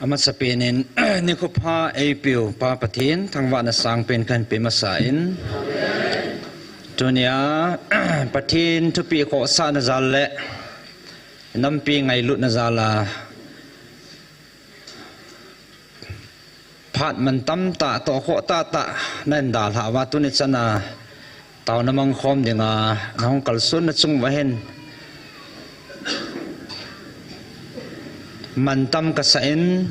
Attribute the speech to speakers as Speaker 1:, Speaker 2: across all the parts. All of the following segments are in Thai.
Speaker 1: amat sapinin ni ko pa apiu pa patin thangwa na sang pen kan pe masain tunia patin tupi ko sa na zalle nampi ngai lut na zala phat man tam ta to kho ta nan dal ha wa tu ni chana taw namang khom dinga nong kalsun na chung wa hen man tam ka sain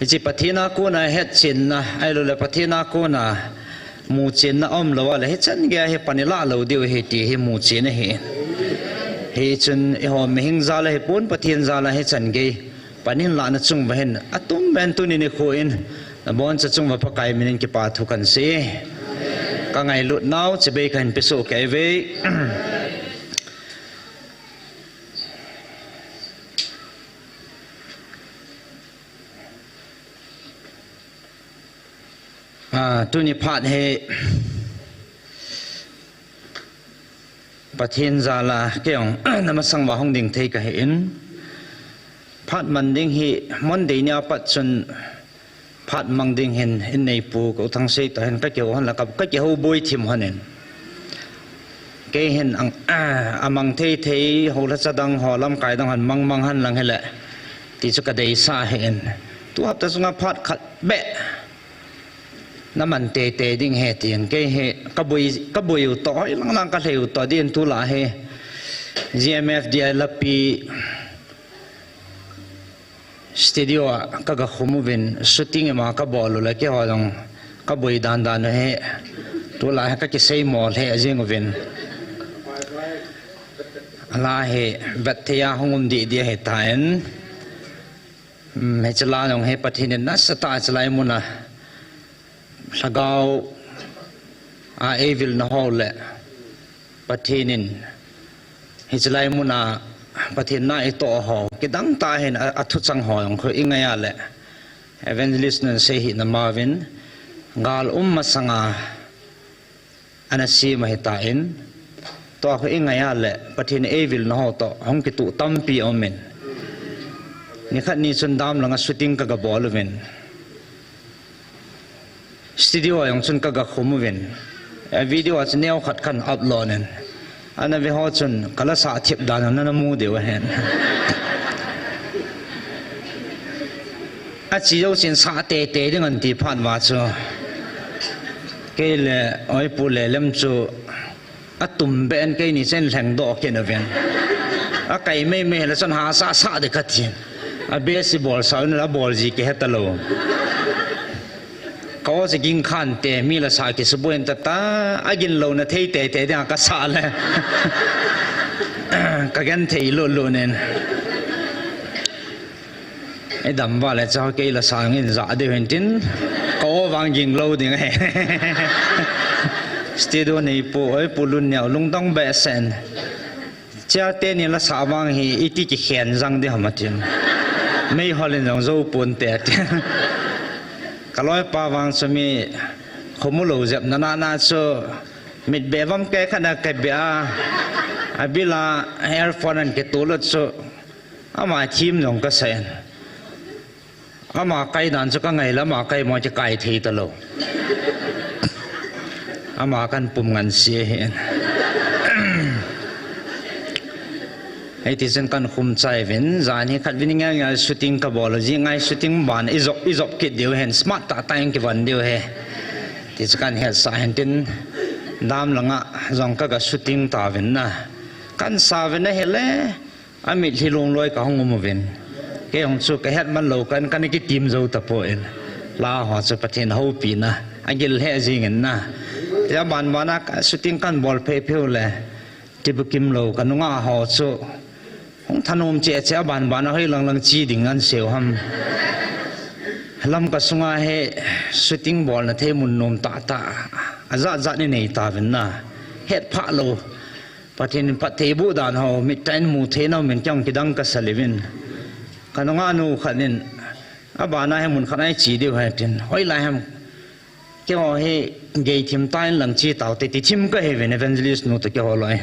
Speaker 1: ji pathina ko na het chin na ai lo le pathina ko na mu chin na om lo wa le he chan ge he panila lo diu he ti he mu chin he chun e ho mehing zala he pun pathin zala he chan ge panin la na chung ba hen atum ben tu ni ko in na bon cha chung wa pakai minin ki pa thu kan se ka ngai lut nau che be kan peso ke ve tu ni phat he pathin zala keong namasang wa hong ding thei ka he in phat man ding hi mon de nya pat chun phat mang ding hen in nei pu ko thang sei ta hen ka ke han la ka ke ho boi thim hanen ke hen ang amang thei thei ho la cha dang ho lam kai dang han mang han lang hele ti chu ka dei sa hen tu hap ta sunga phat khat beน้ำมันเตะดิ่งเหตุอย่างเกยกระบุยต่อลังกระเหวต่อดินทุลาเห GMF ดีลับปีสตูดิโอก็กระขมุวินสุดที่มากระบอกเลยเกี่ยวกับกระบุยดันเหทุลาก็จะใช้หมอเหจิงวินลาเหเวทยาหงุมดีเหตุไทยไม่จะลาลงเหปฏิเนนัสตาจะไล่มุนะสกาวเอวิลนฮอลเล่ปะทีนินฮิจไลมุนาปะทีน่าไอโตหอกิดังตาเห็นอัตุจังหอของเขาอิงไงอะเล่เอเวนลิสนันเซหินามาวินกาลมาสังอาอันนั้นซีมาเหตาอินตัวเขาอิงไงอะเล่ปะทีนเอวิลนฮอลโตห้องกิตุตัมปีอมินนี่ขัดนี่สุนดามหลังสุดทิ้งกับกบอลวินสตูดิโออย่างชนก็กระขมุวินวิดีโอจะแนวขัดขันอัพโหลดนั่นอันนั้นวิหารชนก็ละสาธิตด้านนั้นมูเดียวเห็นอาชีพเราสินสาเตะดึงอันที่ผ่านมาชัวเกลี่ยไอ้ผู้เล่มชัวอาตุ่มเบนเกนี่เส้นแหงดอกเกนเวนอาไก่ไม่แล้วชนหาซาเด็กขัดยินอาเบสบอลสาวนี่ละบอลจีเกฮตโลเขาจะกินขันเตะมีละสากิสบุญแต่ตาอากินโลนะเทเตะเดี๋ยวก็สาเลยก็กันเทโลเนี่ยไอ้ดำว่าเลยเจ้าเกละสางินจ่าเดี๋ยวเห็นจินเขาวางยิงโลดิ่งไงสตูดิโอนี่ปูไอ้ปูลุนเนี่ยลุงต้องเบสเซนเจ้าเตนี่ละสาวางฮีอีที่จะเขียนจังเดียวมาจินไม่ฮอลเลนจังโจ้ปูนเตะก็ร้อยปาวางสมีขมุลูเจ็บนาชัวมิดเบวัมแก่ขนาดแก่เบียอาบิลาเฮอร์ฟอนันเกตุลชัวอามาทีมยงกษณอามาไกนันจะก็ไงแล้วมาไกมันจะไกทีตลอดอามากันปุ่มเงินเสียเห็นไอ้ที่ฉันกันคุมใจวินจานี่ขัดวินง่ายๆชุดติ้งกับบอลจีง่ายชุดติ้งบานอีจบคิดเดียวเห็นสมาร์ตตาตั้งกี่วันเดียวเห็นที่ฉันกันเห็นสายเห็นตินดามหลังอ่ะจงก็ชุดติ้งตาวินนะกันสาวินนะเห็นเลยอามิที่ลงลอยกับห้องมุวินแกของสุกเห็ดมันโลกันนี่กิทีมเจ้าตะโพเองลาหัวสุประเทศฮูปีนะอันกิลเฮจิงินนะแต่บานนักชุดติ้งกันบอลเพย์เพลเลยที่บุกิมโลกันนุ่งอาหัวสุของท่านอมเจ้าบ้านให้ลังจีดิ่งอันเสียวหำลำกระสุงให้สุดทิ้งบอลนะเทมุนนมตาอาจัดนี่ในตาเป็นน่ะเฮ็ดพระโลปะเทนปะเทบุดานเขามิตรมูเทนเอาเหมือนจังกิดังกัสลิวินกันงานูขันนินอาบ้านให้มุนขันให้จีเดียวให้ทินห้อยลายหำเกี่ยวให้เกยทิมใต้หลังจีเต่าติดทิมก็ให้เวนเอเวนเจลิสนูตะเกี่ยวลอย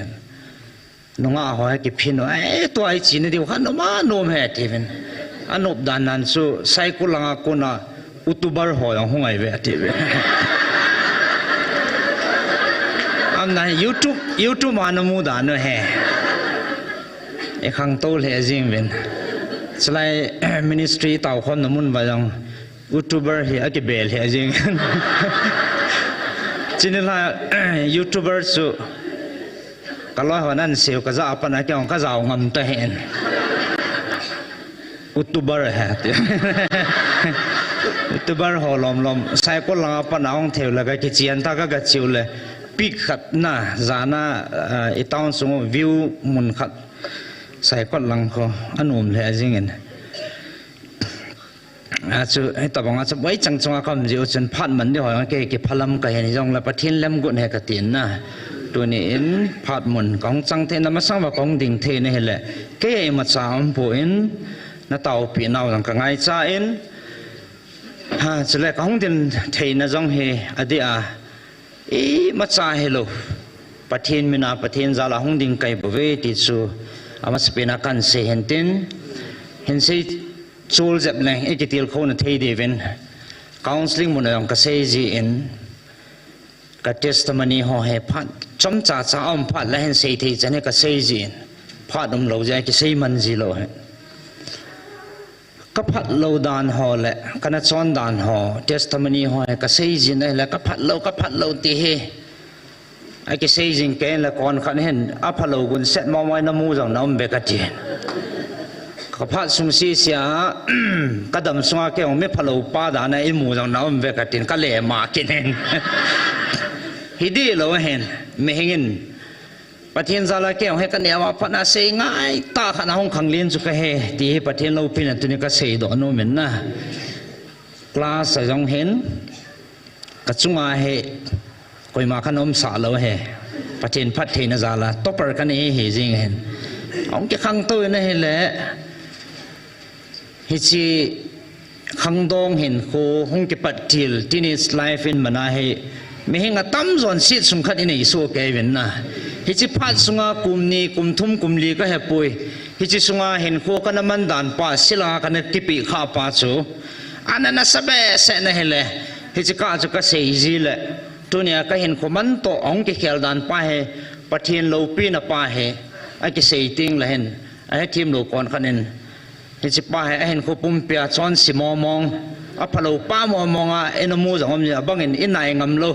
Speaker 1: น้องอาหอยกิพินไอ้ตัวไอ้จีนเดียวขันมาโนมเหตุเวน อ อันอบดานนั้นสู้ไซกุลังกุน่ะอุตุบาร์หอยหงไอเวทีเวอันนั้นYouTube มานามูดานเฮไอ้ขังโตเลจิงเวนสไลมินิสทรีเต่าคนน้ำมันไปยังยูทูบเบอร์เฮียกี่เบลเฮียจริงจริงละยูทูบเบอร์สุก็ร้อยวันนั้นเสียวก็จะเอาปนักยองก็จะเอาเงินตัวเห็นยูทูบเบอร์เฮียยูทูบเบอร์หัวลมใส่ก็ลังเอาปนักของเที่ยวแล้วก็กิจยันตาก็จิวเลยปีกขัดหน้าจาน่าอีตอนส่งวิวมุนขัดใส่ก็ลังเขาอันนุ่มเลยจริงอาจจะให้ตบงอาจจะไว้จังๆก็มันจะจนพัดมันเดี๋ยวหอยเกี่ยวพัดลมกันอย่างนี้ประเทศเล่มกุนให้กระตินนะตัวนี้อินพัดมันของจังเทนมาสร้างว่าของดิ่งเทนี่แหละเกี่ยมาสามผู้อินน้าเต่าปีนเอาจังกังไงจ้าอินจะเรียกของดิ่งเทนจังเฮอดีอามาจ้าเฮโลประเทศมินาประเทศจาลาของดิ่งไก่บเวติสูอามาสเปนักันเสียเห็นตินเห็นสิจูลจับเลยไอ้กิติลเขาเนี่ยที่เดวินคาวน์ซิลิ่งมันยังกระเซจีอินกระเทสต์มันนี่ห่อให้พัดจำจ่าจ้าอ้อมพัดแล้วเห็นเสียที่จะเนี่ยกระเซจีอินพัดเราจะกิเซมันจีโลเหก็พัดเราดานห่อแหละกันซ้อนดานห่อเทสต์มันนี่ห่อให้กระเซจีนี่แหละก็พัดเราตีเฮไอ้กิเซจีนแกนละก่อนขันเห็นอัพเรากุนเซตมาไว้น้ำมูจังน้ำเบกจีนก็พัดสุ่มซีเสียก็ดำสงาเกี่ยวไม่พะโล้ป้าดานไอ้หมูจังน้ำเวกตินก็เล่มากินเองฮิดีเราเห็นไม่เห็นประเทศซาลาเกี่ยวให้กันเนี่ยว่าพนักเสียง่ายตาขนาดห้องขังเลี้ยนสุกเฮที่ประเทศเราเป็นตัวนี้ก็เสียดอกโนเหม็นนะกลาสจังเห็นก็จุงอาเฮคอยมาขนมสาเราเฮประเทศพัดเทนซาลาตบประกันเฮจริงเห็นองค์ขังตัวนี่แหละฮิจิขังดองเห็นโคหงเก็บปัดทิลที่นี่ไลฟ์อินมันให้ไม่เห็นกับตั้มส่วนสิทธิ์สำคัญในอิสุเกวินนะฮิจิพัดสุงากุมนี้กุมทุ่มกุมลีก็เฮปุยฮิจิสุงาเห็นโคกันมันด่านป้าศิลากันกิปีข้าป้าจูอันนั้นน่ะสบายเสนให้เลยฮิจิก้าจะก็เสียจีเลยตัวเนี้ยก็เห็นโคมันโตองค์เขียนด่านป้าให้ประเทศเราปีนป้าให้ไอ้กิเสียติงเลยเห็นไอ้ทีมโลกอนขันนินเห็นสิป้าให้เห็นเขาปุ่มเปียจอนสิมองอ่ะพะโล้ป้ามองอ่ะเอ็นมูจังผมจะบังเห็นอินไหนงำโล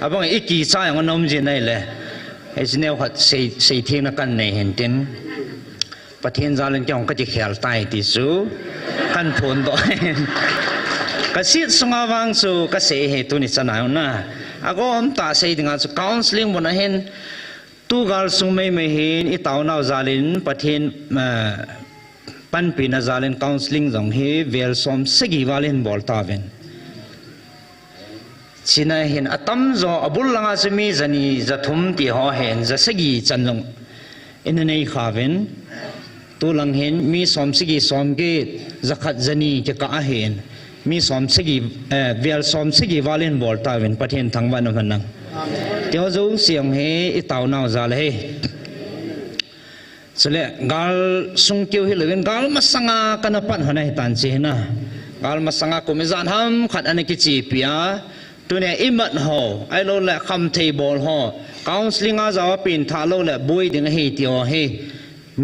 Speaker 1: อ่ะบังเห็นอีกี่ใจของน้องจีนได้เลยไอ้สิเนี่ยเขาเสียทีนักกันในเห็นตินประเทศจารินเจ้าก็จะเขียนใต้ติสูกันผลต่อก็สิสงวังสูก็เสียเหตุนิสนาอยู่นะอ่ะก็ผมตาเสียถึงอ่ะคาวน์ซิลิ่งบนนั้นเห็นตู้กาลสุไม่เห็นอีตาวนาจารินประเทศปันปีนาจารินคาวน์ซิลิ่งจังเฮเวลซอมสกีวาลินบอลตาเวนชินาเห็นอัตมจออบุลลังอาสมีจันีจะทุ่มตีหอเห็นจะสกีจันจงอินเนยขาเวนตัวลังเห็นมีซอมสกีซอมเกตจะขัดจันีจะกะเห็นมีซอมสกีเวลซอมสกีวาลินบอลตาเวนประเทศทั้งวันนั้นนังเดี๋ยวจะเสียงเฮอีตาวนาวจาเลยสเลยกาลสุงเกี่ยวหิเลวินกาลมาสังอากันปันหันให้ตันจีนะกาลมาสังอาคุมิจานฮัมขัดอันนี้กิจีปียตัวเนี่ยอิมัดห่อไอ้เราแหละคำเทบอลห่อคาวน์ซิลิ่งอาจจะเป็นท่าเราแหละบุยดึงเฮติโอเฮ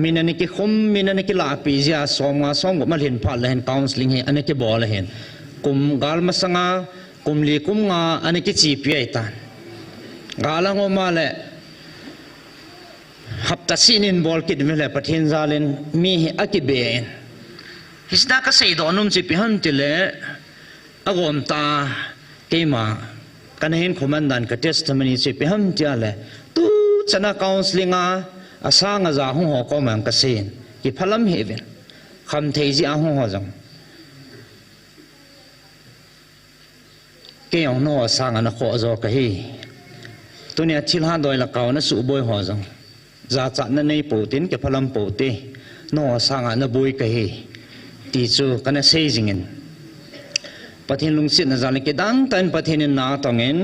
Speaker 1: มินันนี่กิคุมมินันนี่กิลาปีเสียสองมาสองก็มาเห็นพัดเลยเห็นคาวน์ซิลิ่งเฮอันนี้กิบอลเลยเห็นกุมกาลมาสังอากุมลีกุมงาอันนี้กิจีปีไอ้ตันกาลังออกมาเลยฮับตัดสินินบอลกิดไม่เลยประเทศจารินมีอักิเบนฮิสดาก็เสียดอนุ่มจิพิฮันติเลยอากอมตาเกมากันเห็นคอมมานดันกับเทสต์มันจิพิฮันติอะไรตู้ชนะคาวน์ซิลิ่งอาสางอาจาหงหอกมันก็เสียนกิพลัมเฮเวนคำเทจิอาหงหอจังเกี่ยวโน่สางอันขอจอกเฮตัวเนี้ยชิลฮันโดยละเกานะสุบอยหัวจังจะจัดนั่นในปูตินเก็บพลังปูติโน่สางอันบุยกะเฮตีจูกันนะเซจิงินประเทศลุงศิษย์นะจาริกดังแต่ประเทศนี้นาตองเงิน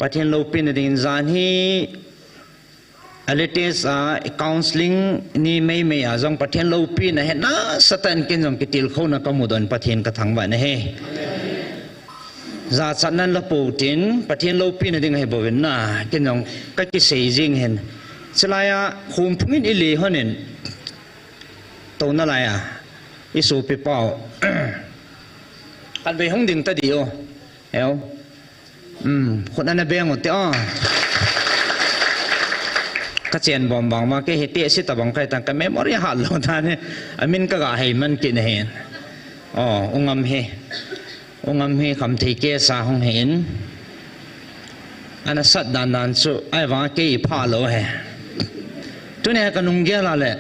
Speaker 1: ประเทศเราเป็นดินจานฮี alites counseling ni mai azong pathian lo pi na he na satan kin jong kitil kho na kamudon pathian ka thang ba na he za chanan la putin pathian lo pi na ding he bowin na kin jong ka ki sei jing hen chlaya khum phungin ili honen to na la ya isu pi pau kan be hong ding ta dio heo khon na beng o te ka chen bom bang ma ke hete si ta bang kai ta ka memory ha lo ta ne amin ka ga hei man kin hen ungam he kham thei ke sa hong hen ana sat dan dan chu ai wa ke pha lo he tu ne ka nung ge la le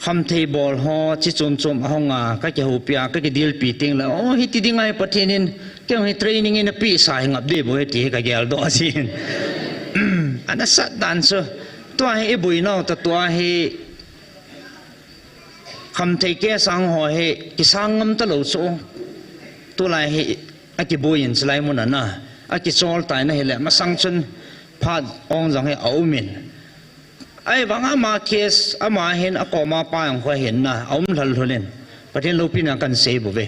Speaker 1: kham thei bol ho chi chum ahonga ka ke hu pia ka ke dil pi ting la hi ti dingai pathinin ke hi training in a pi sa ngap de bo ti ka gel do sin ana sat dan chu tua he bui no ta tua he kham thei ke sang ho he ki sangam ta lo so tu lai he a ki buin slai mun na a ki chol tai na he le ma sang chun phat ong jang he au min ai wanga ma kes ama hen a ko ma pa ang ho hen na aum thal tholen pathen lo pin kan se bo ve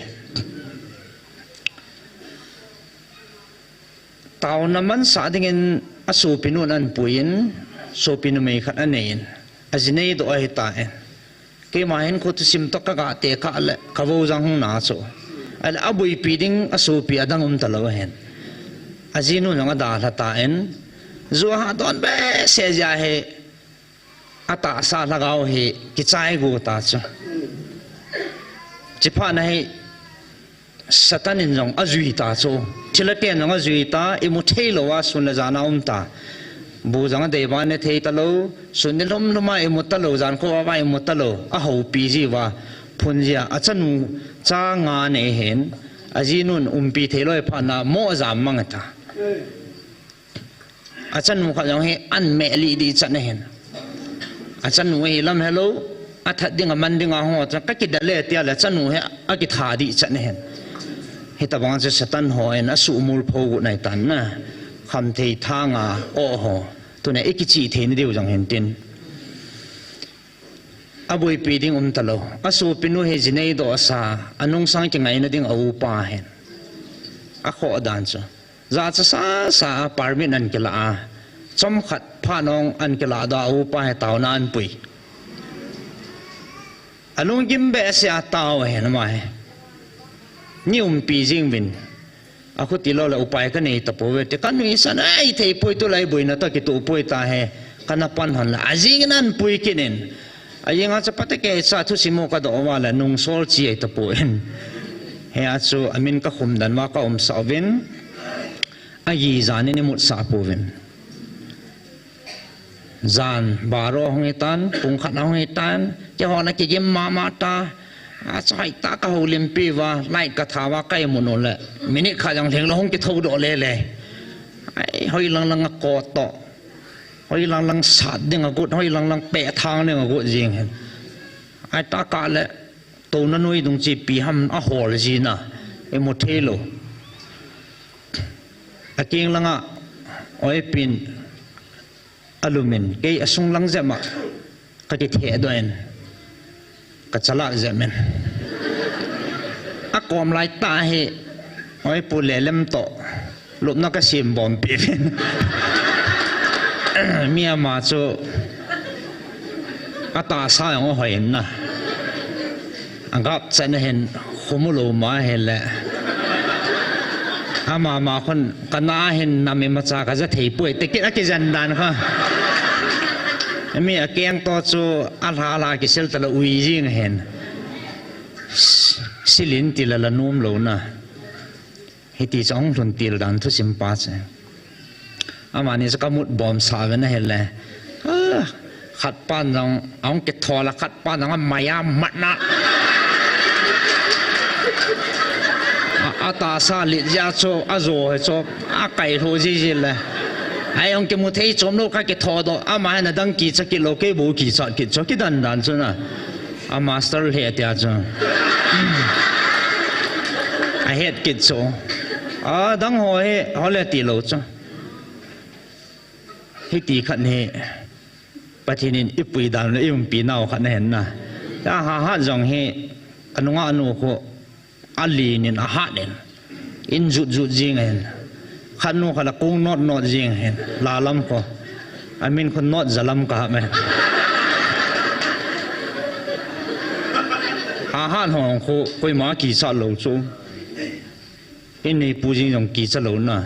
Speaker 1: taw na man sa dingin asu pinun an puin so pinu mai khat anein ajinei do ai ta en ke ma hen ko tu sim to ka ga te ka le khawo jang hung na so al abui piding asu pi adangum talo hen ajinu nga da la ta en zo ha don be se ja he ata sa lagaw he ki chai gu ta chu chi pha na he satanin jong azui ta chu thilate nga azui ta imu thelo wa sun la jana ta bu jang de ba ne thei ta lo sunilom loma imu ta lo jan ko wa imu ta lo a ho pi ji wa phunjia achanu cha nga ne hen ajinun umpi theloi pha na mo jam mang ta achanu kha jong he an me li di chan hen achanu he lam hello athat ding man ding a ho cha ka ki dale tia la chanu he a ki tha di chan hen he ta bang se satan ho en asu mul pho gu nai tan na kham thei tha nga o ho tu ne ekichi the ni deu jang hen tin aboi pi ding talo asu pinu he jinei do sa anung sang ki ngai na ding au pa hen a kho dan chu za cha sa parmin an kila a chom khat pha nong an kila da au pa he taw na an pui anung gim be sia taw he na mai nium pi jing win aku tilo la upai ka nei ta po we te kan mi san ai thei poi to lai boi na ta ki tu poi ta he kana pan han la ajing nan pui kinen ayeng a chapate ke sa thu simo ka do wala nung sol chi ai ta po en he a chu amin ka khum dan wa ka sa vin ayi zani ni mut sa po vin zan baro hongitan pung khat hongitan che ho na ki gem ma ta chai ta ka ho lim pi wa lai ka tha wa kai mun le minute kha jang theng lo hong ki tho do le ai hoi lang ko to hoi lang sat ding a gut hoi lang pe thang ne a gut jing hen ai ta ka le to na noi dung chi pi ham a hol ji na e mo thelo a king langa oi pin alumin ke asung lang zema ka ti the doen ka chala zemen a kom lai ta he oi pu le lem to lup na ka sim bom pi mia ma chu ata sa ngo hoin na angap chen hen khumulo ma hele ama ma khon kana hen nami ma cha ka ja thei pui te ki ki jan dan kha mi a keng to chu ala ki sel tala ui jing hen silin tilala num lo na hiti chong thun til dan thu sim pa che amani sa kamut bom sa na hele khat pan jong ong ke thola khat pan jong maya matna ata sa li ja cho azo he cho a kai tho ji ji le ai ông kia mua thấy chôm đâu cái thò đó à mà na đăng ký cho cái lô cái bộ ký cho cái đàn đàn cho na à master hết ya cho ai hết ký cho à đăng hỏi là tỷ lô cho hết tỷ khẩn hệ ปะทีนินอิปุยดันเลยปีนาวขันเห็นนะแต่หาจงเฮอนุงานุโคอัลลีนินหาเด่นอินจุดจริงเห็นขันนูขันกุ้งนอดจริงเห็นลาลัมก็อามินคนนอดจะลัมก็ไหมหาห้องคุยมากี่สัตว์เหล่าจูอินในปูจิงของกี่สัตว์เหล่าน่ะ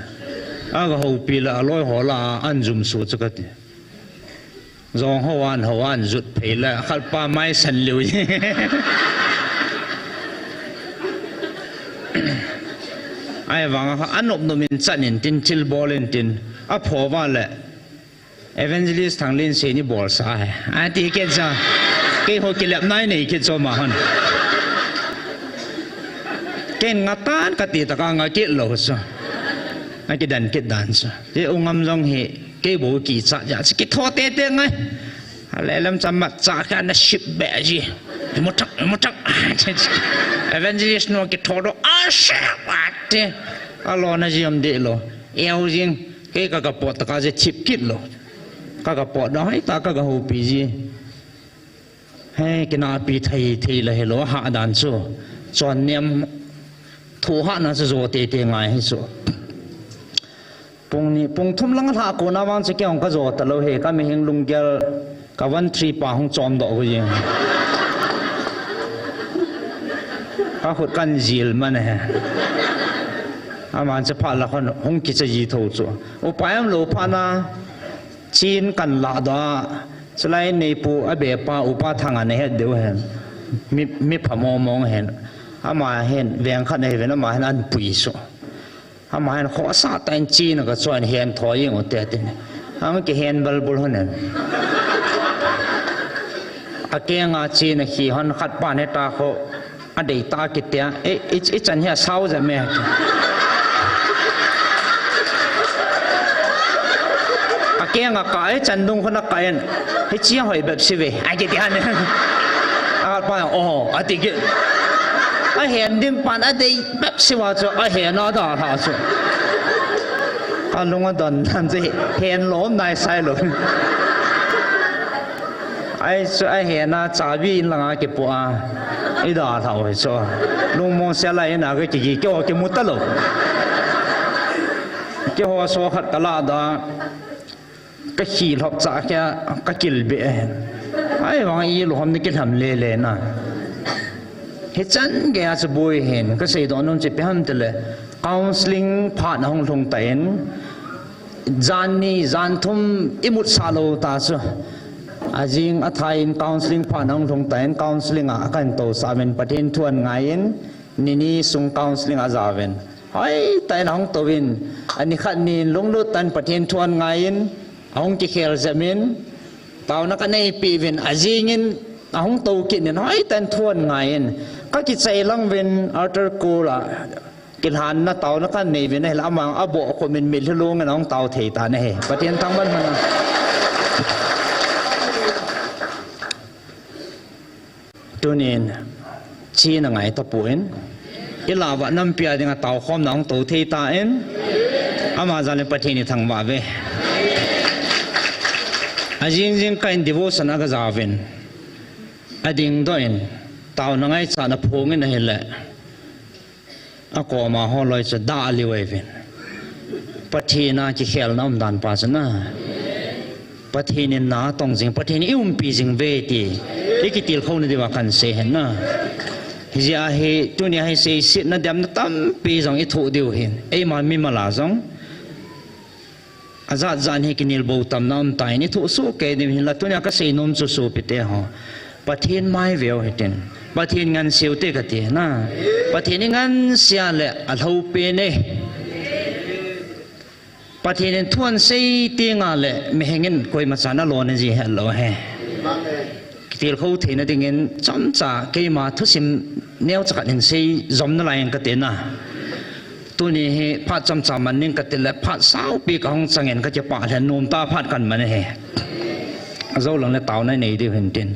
Speaker 1: ก็หูปีละร้อยหัวละอันจุ่มสูดสักทีจงหัวอันจุดเพลละขัดป่าไม้สันเหลวไอ้วังอันนบนมินจันนินตินชิลบอลตินพอว่าแหละเอเวนเจลิสทางลินเซนี่บอลสายที่เกิดจ้าเกี่ยวกับเล็บไหนนี่คิดจะมาหันเก่งงัดตานกติตะกางงัดกิโลซะไอ้กิดันซะที่องค์อัมจงเฮเกี่ยวกับกิจจะสกิทอเตเตงไงอะไรลำจำมัดจากการนัชิบเบจีมุทักเอเวนเจลิสนัวกิทอโดอาเชปัตเตอลอนะจิมเดโลเอวจิงเกี่ยวกับปอดตะกาจะชิบกิโลกับปอดน้อยตากับหูปีจีให้กินอาปีไทยเลยเหรอหาดันสู้จวนเนียมถูหานะจะโจเตง่ายให้สู้ปุ่งทุ่มลังท่ากูน่าวันจะเกี่ยงก็โจตะเราเฮก็มีเฮงลุงเกลกับวันทรีป่าห้องจอมดอกกูยิงก็ขุดกันจีลมันเนี่ยอามันจะพาละคนห้องกิจยีทูจูอุปยามโลพานาจีนกันลาดาสไลในปูอเบปาอุปาทางอันนี้เดี๋ยวเห็นมีพมมองเห็นอามาเห็นเวียงขันเห็นอามาเห็นอันปุยสุอามาเห็นข้อสาตันจีนก็ส่วนเห็นถอยอย่างอุตเตตินอามันก็เห็นบลบุลหันอาเกียงอาจีนขี้หันขัดปานให้ตาเขาอดีตตากิตเตียจันเหี้ยเศร้าจะแม่เกี่ยงกับไอ้จันดุงคนนักการให้เชี่ยวหอยแบบสิเวไอ้กี่ที่อันเนี่ยป้าโอ้อดีตไอ้เห็นดิมปานอดีตแบบสิว่าจะไอ้เห็นน่าด่าเขาสุดลุงว่าตอนนั้นจะเห็นล้มในสายหลุดไอ้เห็นน่ะจ่าวิ่งหลังเก็บปัวไอ้ด่าเขาไอ้ชัวลุงมองเสียอะไรน่ะก็จีเกี่ยวกับมุดตลกเกี่ยวกับโซ่ขัดตลาดก็ขี่หลบจากแกก็กิลเบะไอ้วังอีหลวมนี่กิลทำเล่ๆนะเห็นจันแกจะบุยเห็นก็เสียดอนนจะไปหันแต่เลยคาวน์สลิงผ่านห้องทงเต็นจานนี้จานทุ่มอิมุตซาโลตาสุอาจิงอัฐายคาวน์สลิงผ่านห้องทงเต็นคาวน์สลิงอากันโตสาเป็นประเทศทวนไงนี่ส่งคาวน์สลิงอาจาเป็นไอ้แต่ห้องตัววินอันนี้ขัดนี่ลงลุตันประเทศทวนไงông chỉ khéo zemin tao nó cái này bị viên azingin ông tàu kiện nói tên thuần ngày các cái chạy lăng viên Arthur Kula cái hàn nó tàu nó cái này viên này là mang ở bộ của mình luôn cái ông tàu thể ta này và tiền thăng bên mình cho nên chi là ngày tập buồn cái là vợ năm bia thì tàu không nóng tàu thể ta en ama ra lên bắt thì thằng vợ về ajing kain devotion aga zawin ading doin taw na ngai cha na phongin na hele ako ma holoi cha da liwevin pathina chi khel nam dan pa chana pathinin na tong jing pathin pi jing ve ti ikitil khone dewa kan se hen na hia he tunia he se sit na dam na tam pi jong i thu diu hin ei ma mi mala jong azat zan he kinil bo tam nam tai ni thu su ke ni la tunya ka sei nom chu su pite ho pathin mai veo heten pathin ngan siu te ka ti na pathin ngan sia le a thau pe ne pathin thuan sei ti nga le me hengin koi ma chana lo ne ji hello he kitil khou the na dingin cham cha ke ma thu sim neo cha kan sei zom na lai ka te naตัวนี้พัดจำมันนิ่งกันแต่ละพัดสาวปีกของสังเกตก็จะป่าแทนนมตาพัดกันมันเหรอเจ้าหลังในเต่าในไหนดีเห็นเด่น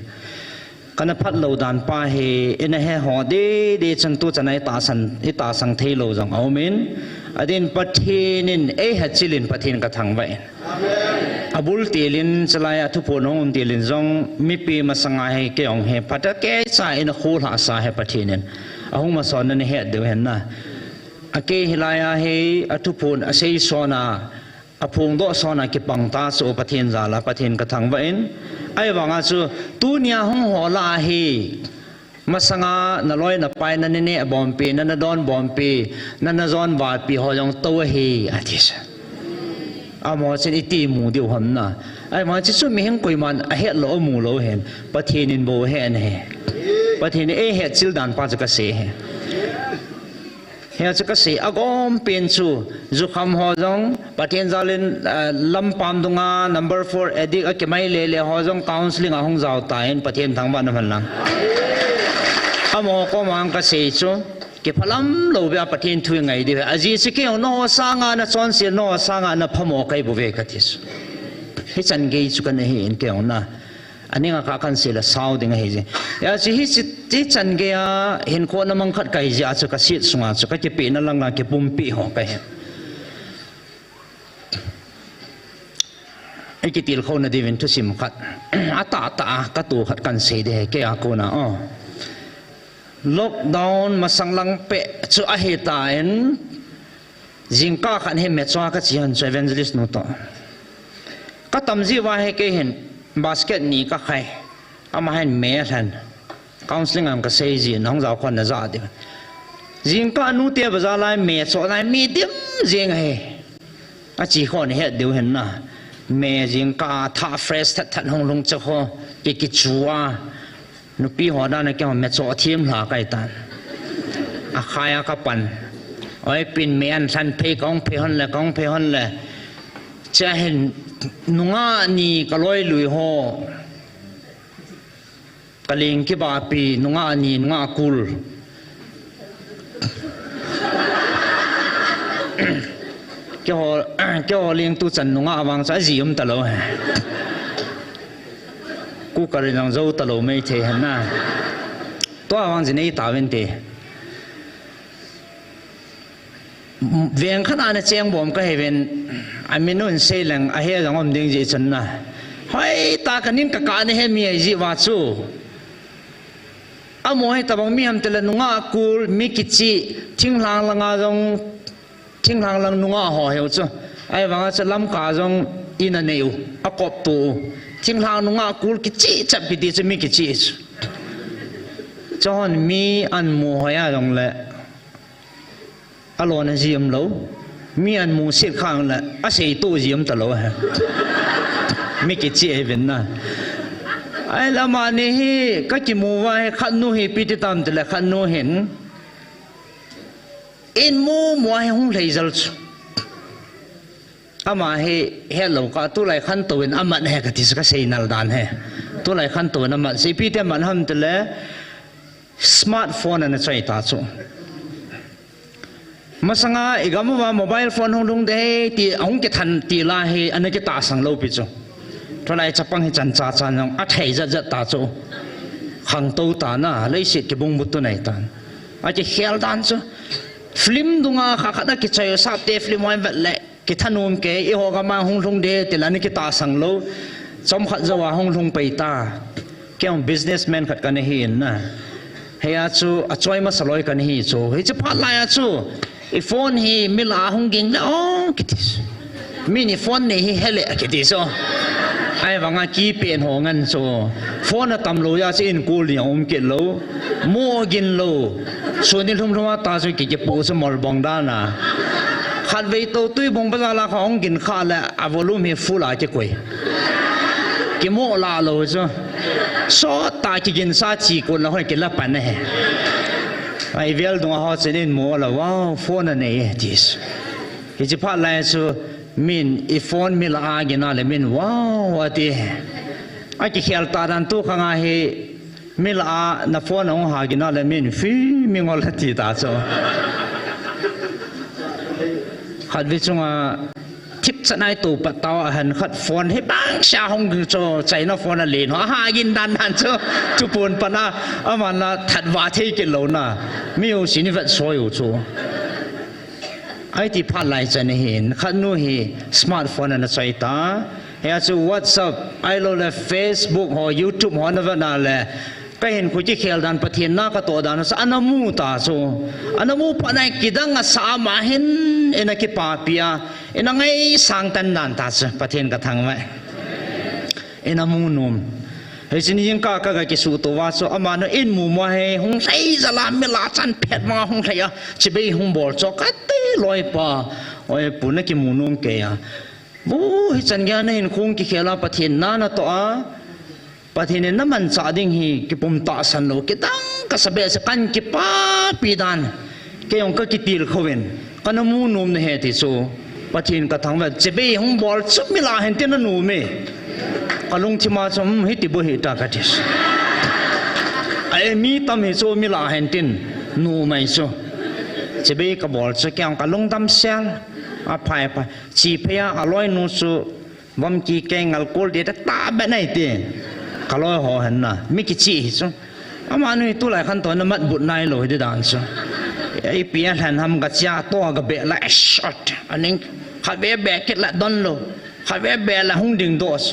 Speaker 1: กันพัดเหล่าดานป่าเหอินเหหอดีจันตัวจะในตาสังเทโลจังเอามินอดีนปะเทนินเอหัดจิลินปะเทนกระทังไว้อ abul tilin chalaya thu pon hong tilin zong mi pi ma sanga he ke ong he phata ke sa in khul ha sa he pathinen ahung ma son ne he de hen na ake hilaya he athu pon asei sona apung do sona ki pangta so pathin zala pathin ka thang ba in ai wanga chu tu nia hong ho la hi masanga na loi na pai na ne bom pi na don bom pi na zon wa pi ho jong to hi atis amo chen iti mu diu ham na ai ma chi chu mi heng koi man a het lo mu lo hen pathin in bo hen he pathin e het chil dan pa cha ka se he he cha ka se agom pen chu zu kham ho jong pathin zalin lam pam dunga number 4 edik a ke mai le ho jong counseling a hong jaw ta en pathin thang ba na man lang amo ko mang ka se chu ke phalam lo bia pathin thui ngai di aji se ke no sanga na chon se no sanga na phamo kai bu ve ka tis hi chan ge chu kan he in ke ona ani nga ka kan se la sau ding he ji ya chi hi chi chan ge a hin ko na mang khat kai ja chu ka sit sunga chu ka ke pe na langa ke pum pi ho ka he ai ki til kho na divin tu sim khat ata ka tu khat kan se de ke a ko na lockdown masang lang pe chu a he ta en jingka khan he me chwa ka chian chu evangelist no to ka tamji wa he ke hen basket ni ka khai ama hen me than counseling am ka sei ji nong jaw khon na za de jingka nu te ba za lai me cho lai mi dim jing he a chi khon he deu hen na me jingka tha fresh that hong long cho ho ki chuwa nu pi ho da na ke me cho thim la kai tan a khaya ka pan oi pin me an san pe kong pe hon le cha hen nunga ni ka loi lui ho kaling ki ba pi nunga ni nunga kul ke ho ling tu chan nunga awang cha jium ta loกูกระดังเจ้าตลอดไม่เทหันน่ะตัววางจีนี่ตาเวนเตเวียงขนาดนั้นเจียงบ่มก็เห็นไอ้เมนูนเซลังไอ้เหี้ยจังอมดึงจีฉันน่ะเฮ้ยตาคันนี้กับการนี่เห็นมีไอ้จีว่าสู้อาโมให้ตาบังมีหำแต่ละนุ่งอากูมีกิจทิ้งหลังงาจงทิ้งหลังนุ่งอาห่อเหี่ยวจู่ไอ้วางจะล้ำกาจงอินเนียวอากบตัวทิ้งหลังนุ่งอากูกิจจับกิจจะมีกิจจอนมีอันมูหอยจงละอารมณ์จีมโลมีอันมูเสียข้างละอาศัยตัวจีมตลอดฮะมีกิจเห็นนะไอ้ละมานี่ก็จิมูว่าขันนูเฮปิดตามแต่ละขันนูเห็นอินมูมัวให้หงเลยจัลส์อามาเฮลล์ก็ตัวไหลขันตัวอามันเฮก็ที่สกัดเซนัลดานเฮตัวไหลขันตัวอามันสิปิดมันทำแต่ละสมาร์ทโฟนนั่นใช่ตาจูมาสังอีกามัวโมบายโฟนหงลงเดตีองค์จะทันตีลาเฮอันนี้จะตาสังโลปิจูทลายจะปังให้จันจ้าจันยองอัดให้จะตาจูขังตัวตาหน้าเลยสิเก็บบุ้งบุตรไหนตานอาจจะเขียนตานจูฟิล์มดุงอาข้าขัดกิจใจสับเตฟิล์มวันเวลเล่กิจนุ่มเกยหัวกำมาหงลงเดตีลานี่กิตาสังโลจอมขัดจะว่าหงลงไปตาเกี่ยวบิสเนสแมนขัดกันเห็นนะเฮียจูช่วยมาสลายกันเฮียจูเฮียจะพัดไล่จูอีโฟนฮีมิลาหงกิงแล้วอ๋อกิติสมินิโฟนนี่ฮีเฮเล่กิติสอ๋อไอ้วังอากีเปลี่ยนหัวเงินจูโฟนตำรวจยาสินกูเลี้ยงกินโลมัวกินโลส่วนนี้ทุ่มว่าตาสุกิจปูสมอลบองด้านะขัดไว้ตัวตุ้ยบงภาษาลาของกินข้าและอวลูมีฟูลาจะกุยกิโมลาโลจูซอตากินซาจีกุนแล้วให้กินละปันเนี่ยไอ้เวลดวงเขาจะเล่นมัวแล้วว้าวโฟนนั่นเองดิสที่จะพัดไล่จูมินอีโฟนมิลอากินอะไรมินว้าวว่าดีไอ้ที่เขียนตาดันตู้ข้างไอ้มิลอาหน้าโฟนของหากินอะไรมินฟีมิงอลตีตาจูขัดวิจงาทิพย์สนายตู่ปะตาวหันขัดโฟนให้บ้างชาหงโจใจน่าโฟนอะไรเนาะหากินดันจูจุปูนปะนะอามันละถัดว่าที่กินเหล่าน่ะไม่เอาสิ่งนี้วัดสวยอยู่จูไอ้ที่พัดไล่จะเห็นขัดนู้นเฮสมาร์ทโฟนนั่นใช้ตา เฮียจู WhatsApp ไอ้เราเลย Facebook หอ YouTube หอนั่นน่ะแหละก็เห็นคุยที่เขียนดันประเทศน่าก็ตัวดันอันนั้นมูตาโซอันนั้นมูปนัยกิดังสามาเห็นเอ็นกิปาปียเอ็นไงสังตันดันตาสประเทศกระทั่งไว้เอ็นมูนุ่มเฮ้ยสิ่งยังก็กิสูตัวว่าโซอามาโนอินมูมาเฮหงใส่จะลาเมลาจันเพ็ดมาหงใส่อะจะไปหงบอลโซกัดเตลอยป่าโอ้ยปุ่นนักกิมูนุ่มเกียบูเฮ้ยจันยาเห็นคงกิเขียนประเทศน่านะตัวประเทศนี้น้ำมันสาดิ่งฮีกิปุ่มตาสันโลกิตังก็สบายสกันกิป้าปีดานเกี่ยงก็กิตีลเขาเวนก็น้ำมูนุ่มเนี่ยที่โซประเทศกระทั่งว่าจะไปหงบอลสุดมิลาเห็นเต้นนุ่มเมก็ลงที่มาสมหิติบุหิตากระดิษไอ้มีตำหิโซมิลาเห็นเต้นนุ่มไม่โซจะไปกับบอลสุดเกี่ยงก็ลงตำเซลอภัยไปชีพยาอร่อยนุ่มโซวัมกีแกงอัลกอฮอล์เด็ดตาแบบไหนเต้ก็ลอยห่อเห็นนะไม่กี่ชีโซอามานุยตัวไหนขั้นตอนนั้นมัดบุญนายโลหิตด่านโซไอ้เปียหันทำกัจจาตัวกับเบะละช็อตอันนี้ขัดเบะแบกเก็ตละดอนโลขัดเบะแบะละหุ่งดึงโดส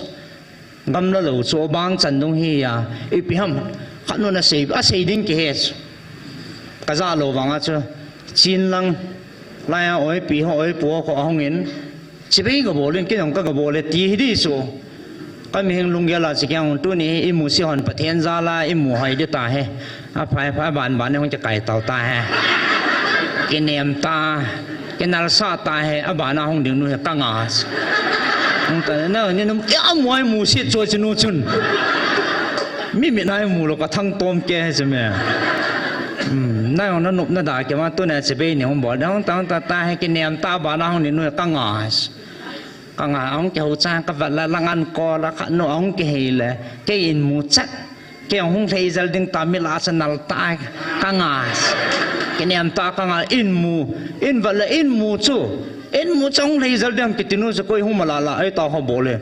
Speaker 1: กำลังเราโซบางจันทงเฮียไอ้พี่ฮัมขันนู้นเสียเสียดิ้งเกสกระจาโลบางอ่ะจ้ะจีนลังไล่เอาไอ้พี่เขาไอ้ปัวเขาห้องเงินจะไปกับโบเล่นกินของกับโบเล่นตีให้ดีโซก็มีเฮงลุงเกล่าสิแกงตัวนี้ไอ้หมูสิหอนประเทศซาลาไอ้หมูหอยจะตายฮะพายบานเนี่ยคงจะไก่เต่าตายฮะกินเนียมตากินนาลซาตายฮะบานห้องเดียวนู้นตั้งอาสแต่นั่นนี่น้ำแก้วมวยหมูสิตัวชนูชุนมีนายหมูเราก็ทั้งต้มแก่ใช่ไหมนั่นของนั่นนุบนั่นด่าแกว่าตัวนี้จะไปเนี่ยผมบอกน้องตาให้กินเนียมตาบานห้องเดียวนู้นตั้งอาสกังอาองเกี่ยวจ้างกับละลังอันกอละขันองเกี่ยเลยเกี่ยหมูจัดเกี่ยวหงเทย์จะดึงตามิลาสนัลตายกังอาสกินเนียมตากังอาอินวัลอินมูจูอินมูจังเทย์จะดึงกิตินูจะคุยหงมาละไอ้ตาเขาบอกเลย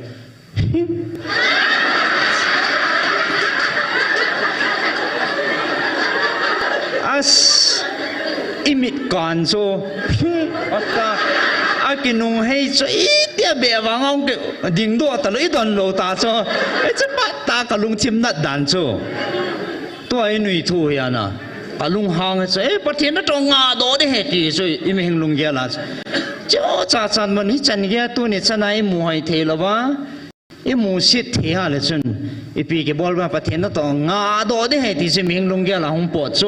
Speaker 1: อัสอิมิดกันโซอัตตาอากินงให้ช่วยเดียเบียวางเอาเกดิ่งตัวตลอดตอนโลตาโซไอ้จะปัตตากะลุงชิมนัดดันโซตัวไอ้หนุ่ยทูเฮียนะกะลุงหางโซประเทศนั้นตรงงาโดได้เหตุโซอิมหิงลุงเกียร์ละเจ้าจ่าจันมันนี่จันเกียร์ตัวนี้จันไอ้หมูให้เทลวะไอ้หมูสิทธิ์เทียเลยซุนไอ้ปีเก็บบอลว่าประเทศนั้นตรงงาโดได้เหตุโซอิมหิงลุงเกียร์ละหงปวดโซ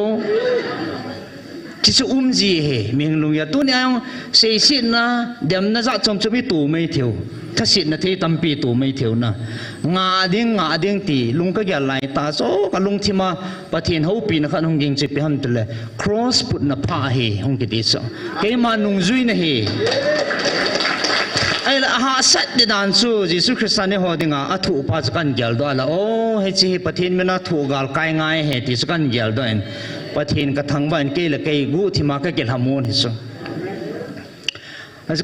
Speaker 1: ที่สุดจีเหมีลุงยาตัวนี้เสียสินะเดี๋ยวน่าจะจมจะไม่ตู่ไม่เที่ยวถ้าสินะที่ตั้มปีตู่ไม่เที่ยวนะงาเด้งตีลุงก็อย่าไหลตาโซกับลุงที่มาประเทศเขาปีนะครับหงยิงจิบไปหันตัวเลย cross ปุตนะพาเหหงกิดิสเกี่ยมานุงจุยนะเหไอ้ละหาสัตย์ด่านสู้ยิสุคริสต์เนี่ยหัวดิ่งอ่ะถูกพาสกันเกลด้วยละโอ้เฮ้ยที่ประเทศมันน่าถูกกาลกายง่ายเหตุสกันเกลด้วยประเทศกระทั่งบ้านเกลเกยกูที่มาก็เกลฮามูนฮิโซ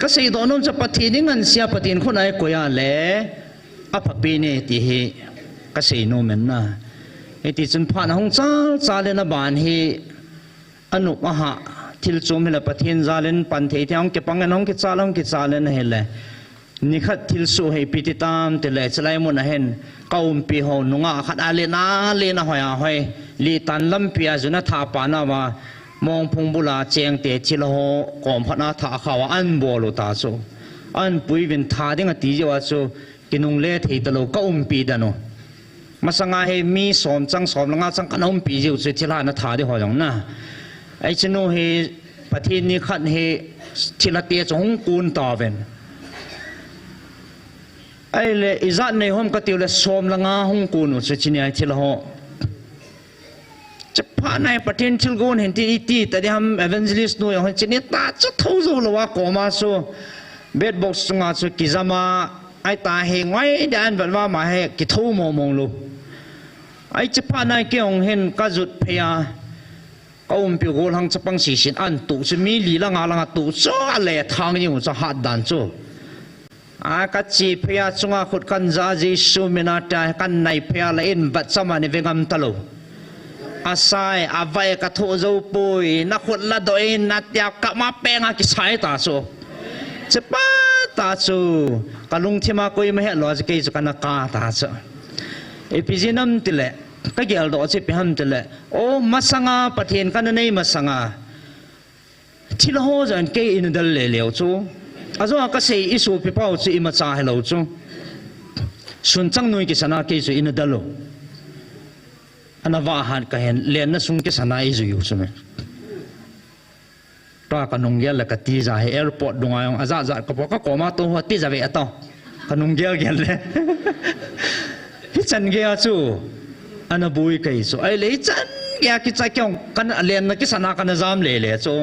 Speaker 1: ก็สิ่งตอนนั้นจะประเทศนี้งั้นเสียประเทศคนไหนก็อย่าเล่อภัพปีนี่ที่เฮก็สิ่งโน้มนะไอ้ที่จนผ่านห้องจ้าเลนบ้านเฮอนุมหะที่เราจมเห็นประเทศจ้าเลนปันเทที่ห้องเก็บปังเงินห้องเก็บจ้าเลนเห็นเลยนี่ขัดที่สู้ให้พิธีตามแต่เลยจะไล่มุนเห็นก้าวปีหงนุงขัดอาเลนะหอยลีตันลำเปียจุนท่าปานาว่ามองพงบุลาเจียงเตชิลโฮกอมพนาท่าขาวอันบัวลุตาโซอันปุยวินท่าดิ่งตีเจวาโซกินุงเล่ที่ตลกก้าวปีดานมาสังให้มีสอมจังสอมลงอาจังกันอมปีเจวสุดที่ลานาท่าที่หอยงนะไอชโนเฮประเทศนี้ขัดเฮทิลเตียจงกูนตาเวนไอ้เลยอิจฉาในห้องก็ติวเลยสมละงาห้องกูนุสุชินีไอทิลโฮจะพาในประเทศทิลโกนเห็นที่อีแต่ที่ทำเอเวนเจลิสต์นู่นอย่างเช่นนี้ตาจะทุ่งโซลว่าก่อมาสู้เบสบ็อกซ์งาสู้กิจมาไอ้ตาเฮงไว้เดินแบบว่ามาให้กิทุ่มมองลูไอ้จะพาในเกี่ยงเห็นก็จุดพยาก็พิโกลังจะปังสีสินอันตุจะมีลีละงาละงาตุจ้าเล่ทางนี้มันจะหัดดันสู้กัจจิพยาจงอาขุดกันจาจิสุมินาตากันในพยาละอินบัดสมานิเวงัมตโลอาศัยอาวัยกระทุจอุปุยนักขุดละโดยนัดยาวกะมาเปงอากิสายตาโซจะป้าต ตาจูกลุงที่มาคุยไม่เห็นหรอจะเกี่ยวกันนักตาจูเอพิจินัมติเลก็เกี่ยวดอกจิพิฮัมติเลโอ้มาสังอาประเทศกันในมาสังอาที่เราจะเกี่ยอินเดลเลวจูอาจจะก็เสียอิสุพิพาวจูอิมาจ่าให้เราจูสุนจังนุยกิสนาเกี่ยวอินเดลอันนั้นว่าหันก็เห็นเลียนนั่นสุนกิสนาอิสุอยู่ใช่ไหมตากันงเกลก็ตีจ่าให้แอร์พอร์ตดงอาอาจจะก็พอก็กมาตัวตีจ่าเวอต่อกันงเกลเลยฮิจันเกียจูอันนั้นบุยกันจูไอ้เลยจันเกียกิจเกี่ยงกันเลียนนั่นกิสนากันจามเลยจู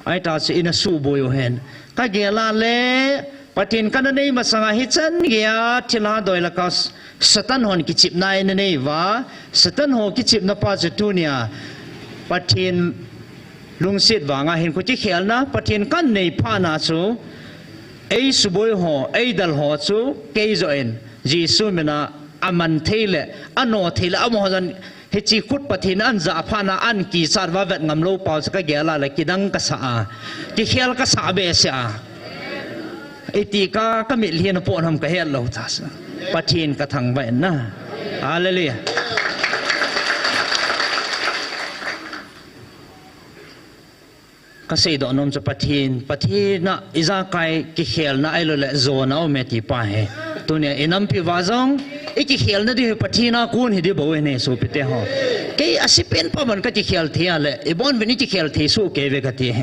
Speaker 1: ไอ้ตาสิอินสูบุยเห็นก็เกียลาเล่ปะเทนกันนี่มาสังหิจันเกียที่ลาโดยละก็สตันหอนกิจิบนายนี่ว่าสตันหอกิจิบนับปัจจุบันเนี่ยปะเทนลุงศิษย์ว่างเห็นคนที่เขียนนะปะเทนกันในพานาจูไอ้สุบุยหอไอ้ดัลหอจูเกยโจเอ็นจีซูมินะอามันเทเลอันโนเทเลอามอจันเฮจิคุดปะเทนอันจะพานาอันกีซาร์ว่าเวทงามโลปาวสกเกลาเลกิดังกษาที่เขียนกษาเบสยาไอ้ตีก็มีเลียนปนทำกระเฮลโลทัสปะเทนกระทังไปนะฮาเลลูยาก็เสียดอกนมจะปะเทนนะอิจาไกกิเขลนะไอโลเลโซนะโอเมติปาเฮตัวเนี่ยอินัมพิวาซองอีกิเขลนะดิปะเทนะกูนฮิดิบ่เวเนสูปิเตฮอเกยอาศิเป็นปะมันก็กิเขลเทียเลอีบอนเวนิกิเขลเทสูเกเวกะเทเฮ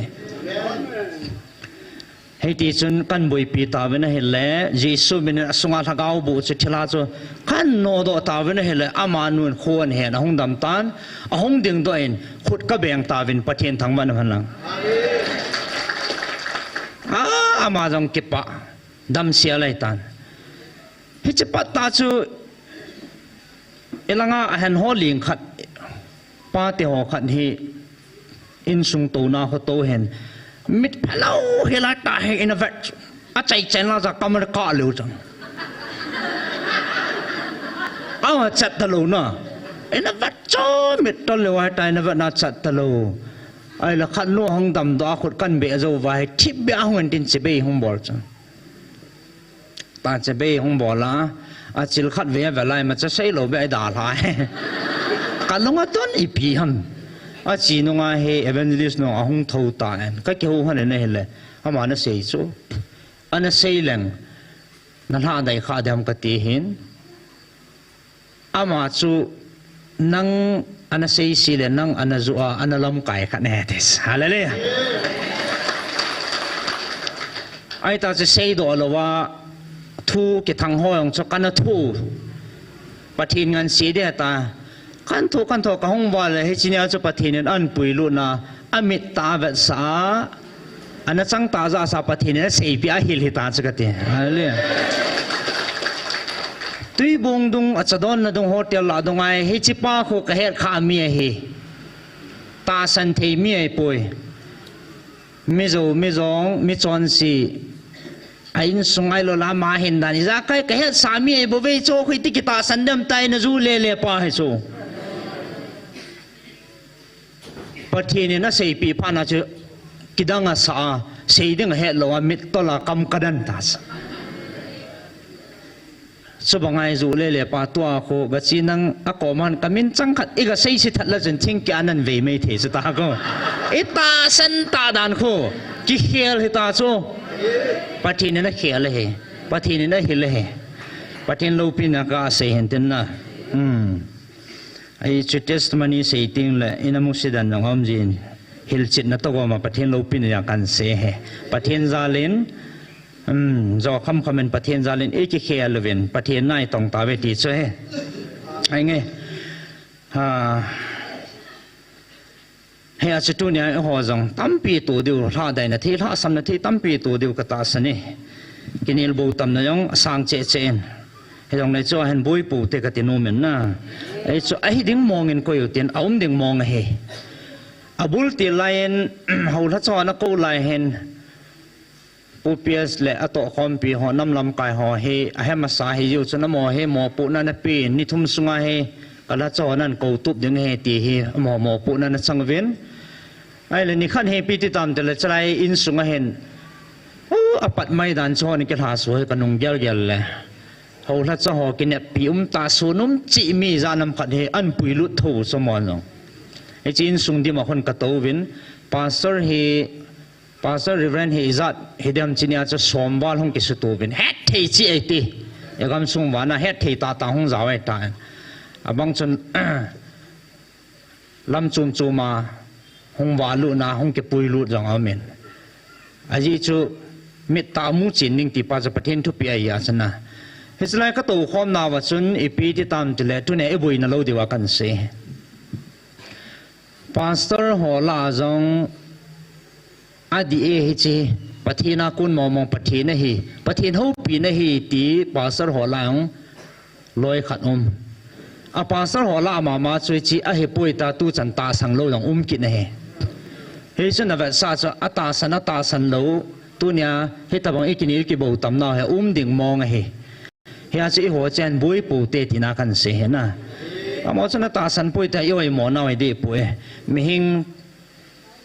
Speaker 1: ให้ที่จนกันบุยปีตาเวนะเฮเลยิสุมินสุงาทกาวบุจิทลาจูกันโนโดตาเวนะเฮเลอามานุนควรเห็นหงดำตานหงดึงตัวเองขุดกระเบงตาเวนปะเทนทั้งวันพันลังอามาจงกิปะดำเสียไรตันฮิจิปัตตาจูเอลังอาเห็นหอลิงขัดปาเตหอขัดที่อินสุงตูนาเขาโตเห็นมิดพลาวเฮลัตาเฮอินเวทอาใจเจนลาจากกำมันก้าเหลวจังเอาจัดตะลูนะอินเวทจ้ามิดตะเลวไอ้ตายอินเวทน่าจัดตะลูไอ้ละขันลูกห้องดำตัวขุดกันเบะจะไว้ทิพย์เบะห้องดินจะเบะห้องบอลจังตาจะเบะห้องบอลละอาจิลขัดเวะเวลามันจะใช้โลเบะด่าลายกันลงมาต้นอีพีฮัมอาจีนงาเฮเอเวนลิสนงอาหงทูตาเอ็นก็เกี่ยวหันเนี่ยเลยอามานะเสียจูอันนั้นเสียแรงนั่นหาได้ข้าเดิมกติหินอามาจูนังอันนั้นเสียสิเลนังอันนั้นจูอันนั้นลำไก่ขันเนี่ยเดสฮาเลลูยาไอ้ตาจะเสียดอลว่าทูกิทังห้องจะกันทูปะทินเงินเสียเดียตากันทุกะห้องบอลเลยให้จีเนียจะปะเทนอันปุยลุนะอมิตาเวสาอันนั้นจังตาจะสาปะเทนเสียปีอาฮิลฮิตาจะกันเตะอะไรตุยบงดุงอัจฉริยะดุงโฮเทลลาดุงไอให้จีป้าโคกะเฮข้ามีเฮตาสันเทมีไอปุยมิโซมิจงมิจอนซีไอ้อินสุงไอโลลามาเห็นดานิจากไกะเฮสามีไอบุเวโจคุยติกิตาสันเดมไตนจูเล่ป้าให้โจปะเทนน่ะเสียปีพานาจะกิดังอาสาเสียดึงเหตุลว่ามิตรละกำกันตัสสบงายจูเล่ป้าตัวโคกัจีนังอากมันกมินจังขัดอีกเสียสิทัดละจนทิ้งแกนันเวไม่เทสตาโกอิตาสันตาดานโคกิเขียลฮิตาโซปะเทนน่ะเขียลเลยปะเทนน่ะเฮเลยปะเทนลูปินักอาเสียเห็นเต็นนะไอ้ชุดเทสต์มันนี่เสียติงเลยอินามุสิดันน้องอมจีนฮิลจิตนัตโกมาประเทศลูปินอย่างกันเสียเหประเทศซาลินจอคำเป็นประเทศซาลินเอจิเคียลเวนประเทศนายต้องตาเวทีช่วยไอ้ไงเฮียชุดตัวนี้หัวจังตั้มปีตัวเดียวท่าใดนาทีท่า3 นาทีตั้มปีตัวเดียวก็ตาสนี่กินอิลบูตัมนายองสังเจเจนให้ตรงในจ้าเห็นบุยปูเตกติโนเมนนะไอ้จ้าไอ้ดิ่งมองเงินก็อยู่เตียนเอาดิ่งมองเฮอบุลตีไลน์เขาทัศน์นักกู้ไลน์เห็นปูเปียสและอโตคอมปีหอน้ำลำกายหอเฮเฮมาสาเฮอยู่จนหมอเฮหมอปูนั่นปีนิทุมสุงาเฮกระจ้านั่นกูตุบยังเฮตีเฮหมอปูนั่นสังเวียนไอ้เลยนี่ขั้นเฮปีติตามแต่ละใจอินสุงาเห็น อปัดไม่ดันชอนี่ก็หาสวยกันนงเยอะๆเลยเขาถ้าจะหอกินเนี่ยปีตาสูนุ่มจีมีจานำขัดเฮอันปุยลุดถูสมองไอจีนสุงดีมาคนกระตูวินพาสเตอร์ริเวนเฮจัดเฮเดียมจีนี่อาจจะสมบัติห้องกิสุตูวินเฮ็ดเทจีไอตีเอกำสุงวานะเฮ็ดเทตาห้องสาวไอตายบางชนลำจุมมาห้องวาลุนะห้องเก็บปุยลุดจังเอาเมนอาจีจูมิตามุจินนิ่งตีปัจจุบันทุกปีอาญาชนะเฮสไลก็ตัวความน่าว่าชนอีปีที่ตามจิเลตุเนี่ยไอ้บุยนั่นเราดีว่ากันเสียพาสเตอร์หัวลาจงอดีเอฮิจีปะทีนักคุณมองปะทีนะฮีปะทีนหูปีนะฮีตีพาสเตอร์หัวลาลอยขัดพาสเตอร์หัวลามาช่วยจีเฮปุยตาตู้จันตาสังโลงกินนะฮีเฮฉันน่ะแบบซาจะตาสันโลตัวเนี่ยเฮตาบังอีกินอีกบ่ตำนาเฮดิ่งมองเฮเฮียจะหัวเจนบุยปูเตตินากันเสียนะมอชนะตาสันปุยแต่ย่อยหมอนาไอเดียปุยมิหิง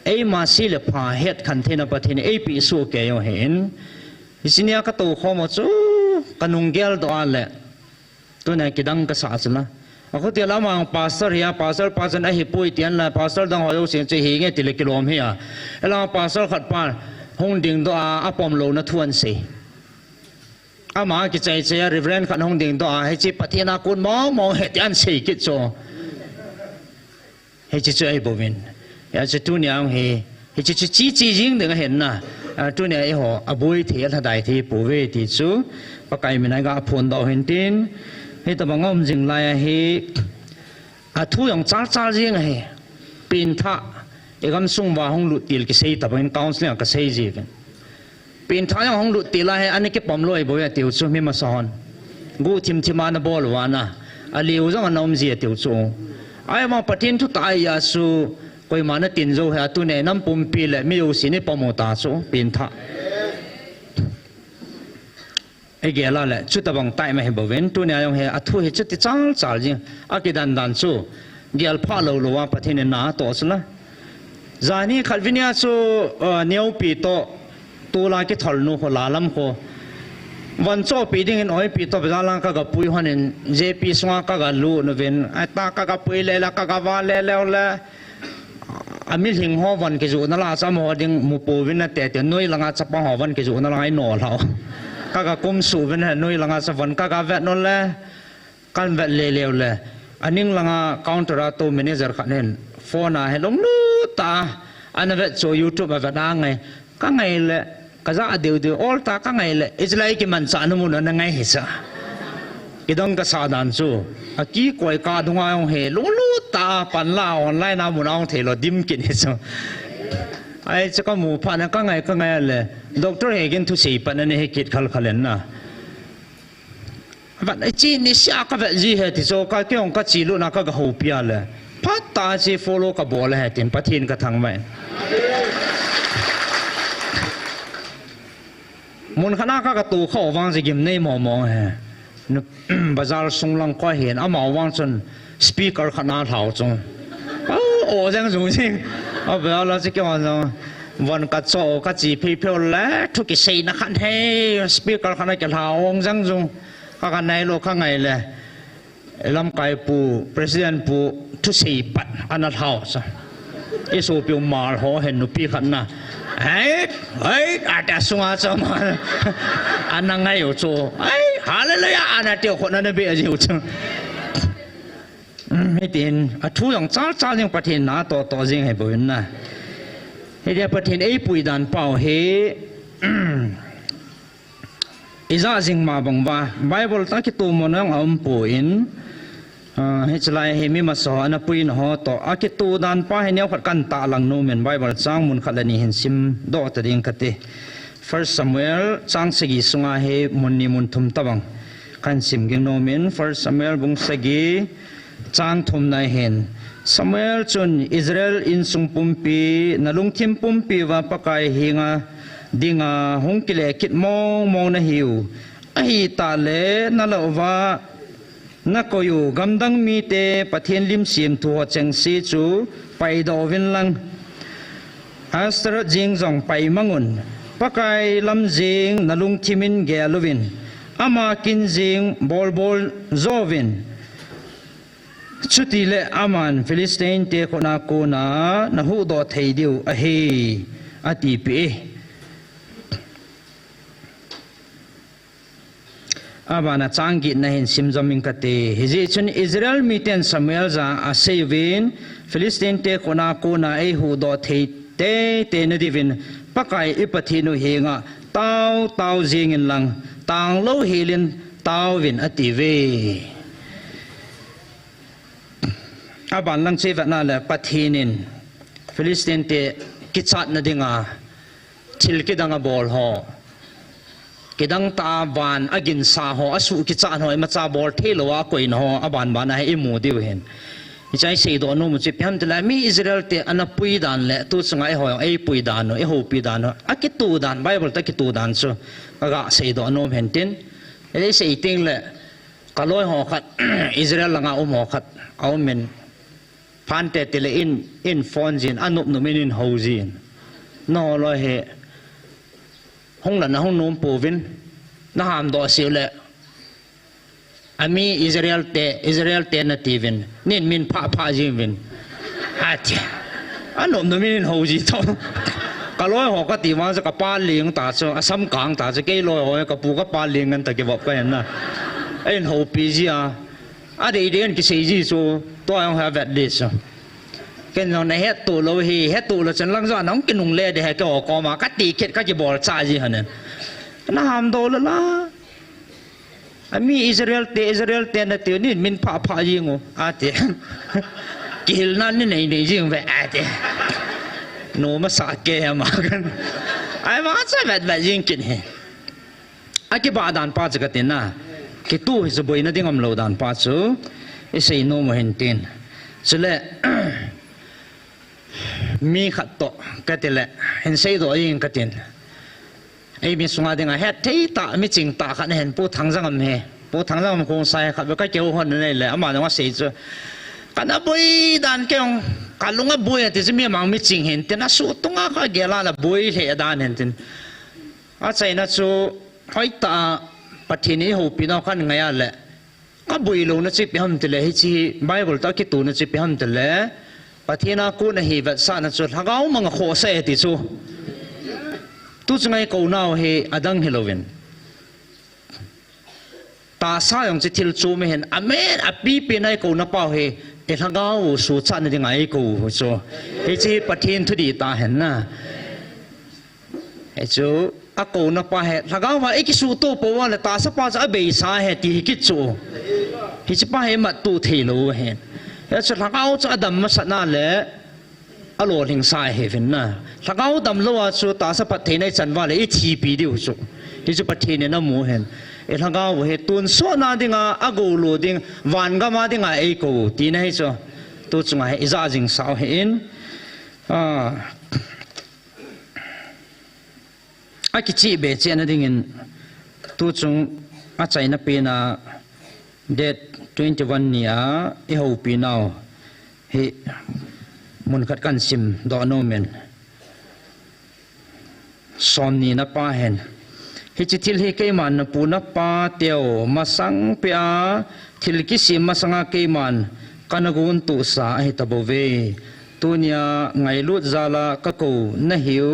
Speaker 1: ไอมาสิเลพาเฮ็ดคันเทนปะเทนไอปีสู้แกยเห็นสิเนียก็ตัวข้อมาจูกันุงเกลตัวอะไรตัวเนี่ยกิดังก็สาสนะเขาเดี๋ยวเรามาพาสเตอร์เฮียพาสเตอร์ไอฮิปุยเตียนละพาสเตอร์ต้องหอยเสียงจะเฮงติเลกิโลมเฮียแล้วพาสเตอร์ขัดปานห้องดิ่งตัวอาปอมโลนัทวนเสีอามากิจใจเสียริเวรขันห้องดิ่งตัวให้จีปะเทนาคุณมองเหตุอันเสียกิจโจให้จีช่วยบุวินอยากจะตัวเนี่ยให้จียิงถึงเห็นนะตัวเนี่ยไอ้หัวอบุยเทียนได้ที่ปูเวทีจูปะไก่มีนายก็พูนดอกเห็นตินให้ตะบังอ้อมจิงไล่ให้ทุกอย่างจ้าจิงให้ปีนท่าเอกำส่งว่าห้องหลุดตีลกิเซย์ตะบังกาวน์เนี่ยก็เซย์จีกันปีนท่าอย่างห้องหลุดตีลให้อันนี้ก็ปอมลอยบ่อยติวจูไม่มาสอนกูทิมมานะบอลวานะอลีวจังอันน้อมจีติวจูไอ้มาปะทินทุตายาสูก็มานะตินโจให้ตัวเนี่ยน้ำปุ่มปีเลยไม่อยู่สินี่ปอมตาสูปีนท่าไอ้เกล้าแหละชุดตะบังไตไม่เห็นบ่เว้นตัวเนี่ยยังเห็นทุเห็นชุดที่จ้าจริงอากิดันสูเกลพาเราลัวปะทินน่าตัวสุดละจานี่ขัดวิญญาสูเนียวปีโตตัวลากิทอลนูโคลาลัมโควันโจปีดิ้งอ้อยปีโตไปจาลังกะกับปุยหันเจปีสวากะกะลูนเวนไอตากะกับปุยเลละกะกะวาเลแล้วละอามิหิงหัววันกิจูนั่นละสามหัวดิ้งมุปูวินนะแต่นุ่ยลังอาจับหัววันกิจูนั่นละไอหนอเรากะกะกุมสูวินนุ่ยลังอาจับวันกะกะเวทนั่นละกันเวทเลวละอันนี้ลังอาคาวน์เตอร์ตัวแมเนเจอร์ขันเห็นโฟน่าเห็นลงนู้ตาอันนั้นเวทโชว์ยูทูบมาเวทอ่างไงก็ไงเลยก็จะเดี๋ยวออลตาก็ไงเลยอิสราเอลมันสานมุนนั่นไงเหรอกิดองก็สาดันสู้อากี้กวยกาดงายองเหลุลูตาปันลาออนไลน์น้ำมันองเทลดิมกินเหรอไอ้เจ้าก็หมูพันก็ไงเลยด็อกเตอร์เฮกินทุสีปันนี่เฮกิดขัลเลนนะแบบไอ้จีนนี่เสียก็แบบจีเหตุโซก็เกี่ยงก็จีลุนักก็หูเปียเลยพัดตาจีฟอลโล่ก็บอลเหตุปัทินก็ทั้งไม่มุนขนาดก็ตัวเข้าวางจะกิมในมองเฮบาซาร์ส่งลังก็เห็นอาหมาวางจนสปีกเกอร์ขนาดเท่าจงโอ้จังจริงเอาไปเอาแล้วจะเกี่ยวกับวันกัดโซ่กัดจีพีเพิลและทุกกิจนักขันให้สปีกเกอร์ขนาดจะเท่าองจังจงข้ากันในโลกข้างไงเลยลำไก่ปูประธานปูทุกสี่ปัดอันนั้นเท่าซะไอโซเปียวมาหัวเห็นนุปีขันนะเฮ้ยอาจจะสงสารมันอันนั้นไงอยู่จู่ฮาเลลูยาอันนั้นเดียวคนนั้นเบี้ยอยู่จู่ไม่ตินทุกอย่างจ้าอย่างประเทศน่าต่อจริงให้บุญนะให้เดียประเทศไอ้ปุยดันเป่าเฮอิจาจิงมาบังว่าไบเบิลตั้งคิดตัวมันยังเอาปุยนให้ฉลายให้มีมาสอนปุยนหัวต่ออาคิตูดันป้าให้เนี้ยขัดกันตาลังโนเมนไบเบิลจ้างมุนขัดนี่เห็นซิมดอกตะดิงคติ First Samuel จ้างสกีสุงาให้มุนนิมุนทุมตะบังกันซิมกิงโนเมน First Samuel บุงสกีจ้างทุมนายเห็น Samuel จนอิสราเอลอินสุงปุ่มปีนลุงทิมปุ่มปีว่าปะกายหิงาดิงาหงกิเลคิดมองนะหิวไอตาเลนั่นละว่านักอยู่กำดังมีเตปะเทียนลิมเสียมทัวจังซีจูไปดอวินลังอัสตรจิงจงไปมังุน pakai lam jing nalung thimin gelovin ama kin jing bol zovin chuti le aman Philistine te khona ko na hu do thei diu a he ati pe abana changi na hin simjaming kate hiji chun Israel miten Samuel za a sevin Philistine te khona ko na e hu do thei te na divin pakai ipathinu henga tau jingin lang tang lo helin tau vin ati ve aban lang chewa na la pathinin Philistine te kichat na dinga thil kidanga bol ho kidang ta van agin sa ho asu kichat ho macha bol thelowa koin ho aban bana he imu diu hen ichai sei do no mu che pyam tela mi Israel te anapui dan le tu changa e ho ei pui dan no e ho pi dan no akitu dan Bible ta kitu dan chu aga sei do no hen tin e sei ting le kaloi ho khat Israel langa ho khat au men phan te tele in phone jin anup no men in ho jin no lo he hong la na hong nom povin na ham do siu le ami Israel te na tivin nin min pha jin ati anom no min ho ji to kaloi ho ka ti wa ka pa ling ta cho asam kang ta che ke loi ho ka pu ka pa ling an ta ke bop ka na en ho pi ji a de den ki sei ji so to ang ha vet this ken no na het tu lo chan lang za nong kin nong le de ha ko ma ka ti khet ka ji bol cha ji hanen na ham do la ami Israel te na te ni min pha jingo ate kil nan ni nei jing ve ate no ma sa ke ma kan ai ma sa vet jing kin he aki ba dan pa cha ka na ki tu hi zboi na dingam lo dan pa chu e sei no mo hen tin chule mi khat to ka te le hen sei do yin ka tin ai mi sunga dinga het thei ta mi ching ta khan hen pu thang jang am he pu thang jang am kong sai khat ka keu hon nei le ama nga sei chu kana boi dan keong kalunga boi ati mi mang mi ching hen tin asu tunga ka gela la boi le dan hen tin a chai na chu hoi ta pathini ho pi na khan nga ya le ka boi lo na chi pi ham te le hi chi Bible ta ki tu na chi pi ham te le pathina ku na hi vat sa na chu thagau mang kho se ti chu tu changai ko nau he adang helovin ta sa yong chi thil chu me hen amen api pe nai ko na pa he e thagau su cha na ding ai ko so he chi pathin thu di ta hen na he chu a ko na pa he thagau wa e ki su to po wa la ta sa pa cha be sa he ti ki chu hi chi pa he ma tu thei lo hen he chu thagau cha adam ma sa na le alo ling sai he vin na thagau dam lo a chu ta sa pat thei nai chan wa le i thi pi diu chu hi chu pathin ne na mu hen e thagau he tun so na dinga ago lo ding wan ga ma dinga e ko ti na hi chu tu chunga he iza jing sao he in a ki chi be che na ding in tu chung a chai na pe na date 21 nia e ho pi now he mun khat kan sim do no men som ni na pa hen hi chi thil hi ke man na pu na pa teo masang pe a thil ki sim masanga ke man kanagun tu sa hi tabove tunia ngai lut zala ka ko na hiu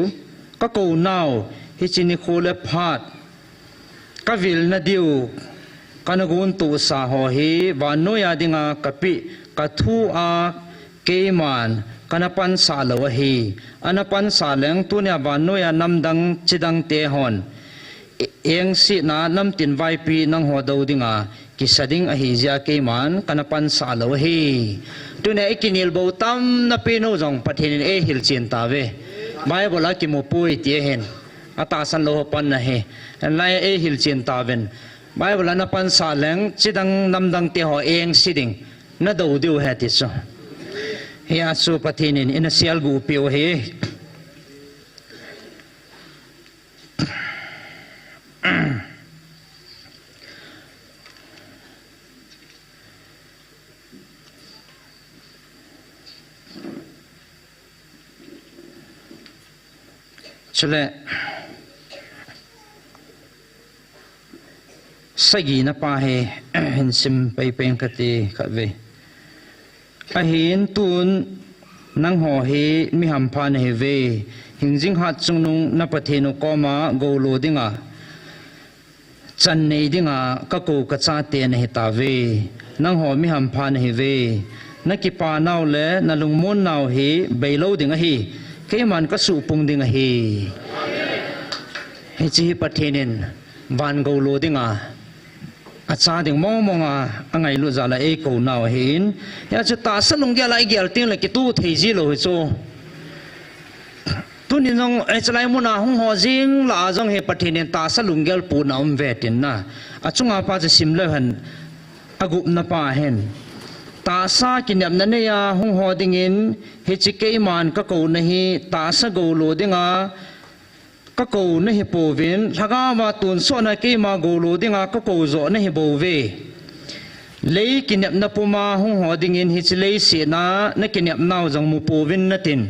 Speaker 1: ka ko now hi chi ni khole phat ka vil na diu kanagun tu sa ho hi wanu ya dinga kapi ka thu a ke man kanapan sa lo hi anapan sa leng tu nya wanu ya namdang chidang te hon eng si na nam tin vai pi nang ho do dinga ki sading a hi ja ke man kanapan sa lo hi tu ne ikinil bo tam na pino jong pathin e hil chin ta ve mai bola ki mo pui ti hen ata san lo pan na he lai e hil chin ta ven mai bola na pan sa leng chidang namdang te ho eng siding na do diu he ti so he asu pathinin in a sial gu pio he chule sagi na pa he hin sim pai pen kati khatve a hin tun nang ho he mi ham phan he ve hingjing hat chung nung na pathenu koma golo dinga chan nei dinga ka ko ka cha te na he ta ve nang ho mi ham phan he ve na ki pa naw le na lung mon naw he beilo dinga hi ke man ka su pung dinga hi he chi pathenin van golo dinga acha ding mo mo nga angai lu za la e ko naw hin ya chu ta salung gya lai gyal tin la ki tu thei ji lo cho tu ni nong e chlai mu na hung ho jing la jong he pathinen ta salung gyal pu na ve tin na achunga pa je sim le han agup na pa hen ta sa ki nyam na ne ya hung ho ding in he chi ke man ka ko na hi ta sa go lo dinga ka ko na hi po vin thaga ma tun so na ke ma go lo dinga ka ko zo na hi bo ve lei ki nyam na pu ma hung ho ding in hi chi lei si na ki nyam naw jong mu po vin na tin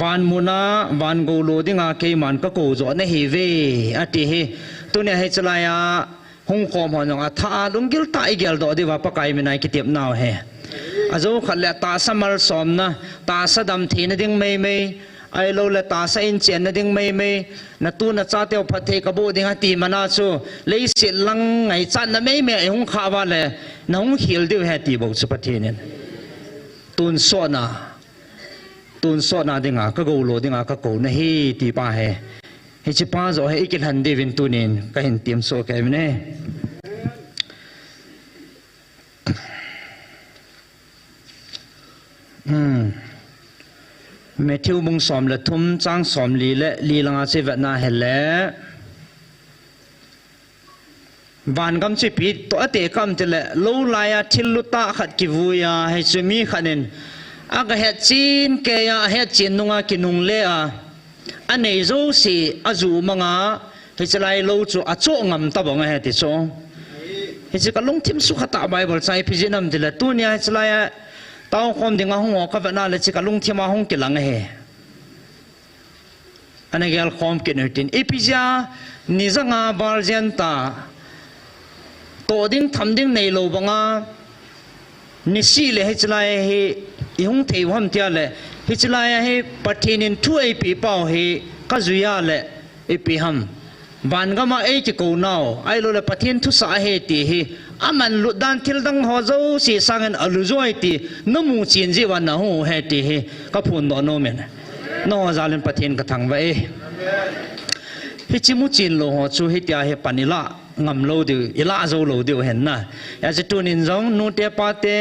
Speaker 1: van muna van go lo dinga ke man ka ko zo na hi ve ati he tu ne he chala ya hung khom ho nong a tha lung gil ta igel do di wa pa kai mi nai ki tiap naw he azo khalle ta samal som na ta sadam thi na ding mei mei ai lo le ta sa in chen na ding mei mei na tu na cha teo phathe ka bo ding ati mana chu lei se lang ngai chan na mei mei hung kha wa le na hung hil de he ti bo chu pathe nen tun so na dinga ka go lo dinga ka ko na hi ti pa he he chi pa zo he ikil han de vin tunin ka hin tiam so ka ne me thiu mung som le thum chang som li le li langa che vat na hele van gam chi pi to ate kam te le lo la ya thil lu ta khat ki vu ya he chu mi khanen aga he chin ke ya he chin nunga ki nung le a anei zo si azu manga he chlai lo chu a cho ngam ta bang he ti cho he chi ka long tim su khata bible chai phi jinam de le tu nya chlai tao khom dinga hong ka va na le chi ka lung thima hong ki lang he anagel khom ki nutin epizia nizanga barjenta to ding tham ding nei lo banga nisi le he chlai he ihung thei hom tia le he chlai he pathinin thu ei pi pau he ka zuya le epi ham ban gama ei ki ko naw ai lo le pathin thu sa he ti hi aman lu dan thil dang ho zo si sangan alu zoi ti namu chin ji wan na ho he ti hi ka phun do no men no zalen pathin ka thang wa e hi chimu chin lo ho chu hi tia he panila ngam lo di ila zo lo di hen na ya chi tunin zong nu te pa te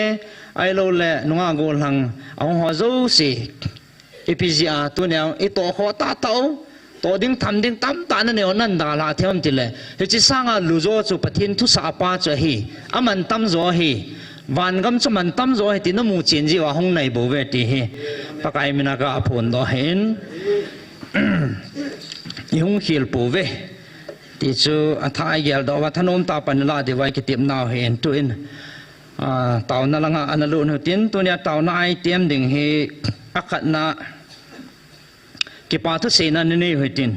Speaker 1: ai lo le nuwa go lang ang ho zo si epizia tu ne e to ho ta tau to ding tham ding tam ta na ne onan da la them ti le he chi sanga lu zo chu pathin thu sa pa cha hi aman tam zo hi van gam chu man tam zo hi ti no mu chin ji wa hong nei bo ve ti hi pakai mina ka phun do hen i hong khil po ve ti chu a thai gel do wa thanom ta pan la de wai ki tim naw hen tu in taw na langa analu no tin tu nya taw na ai tiam ding hi akhat na ki pa thu se na ne hoi tin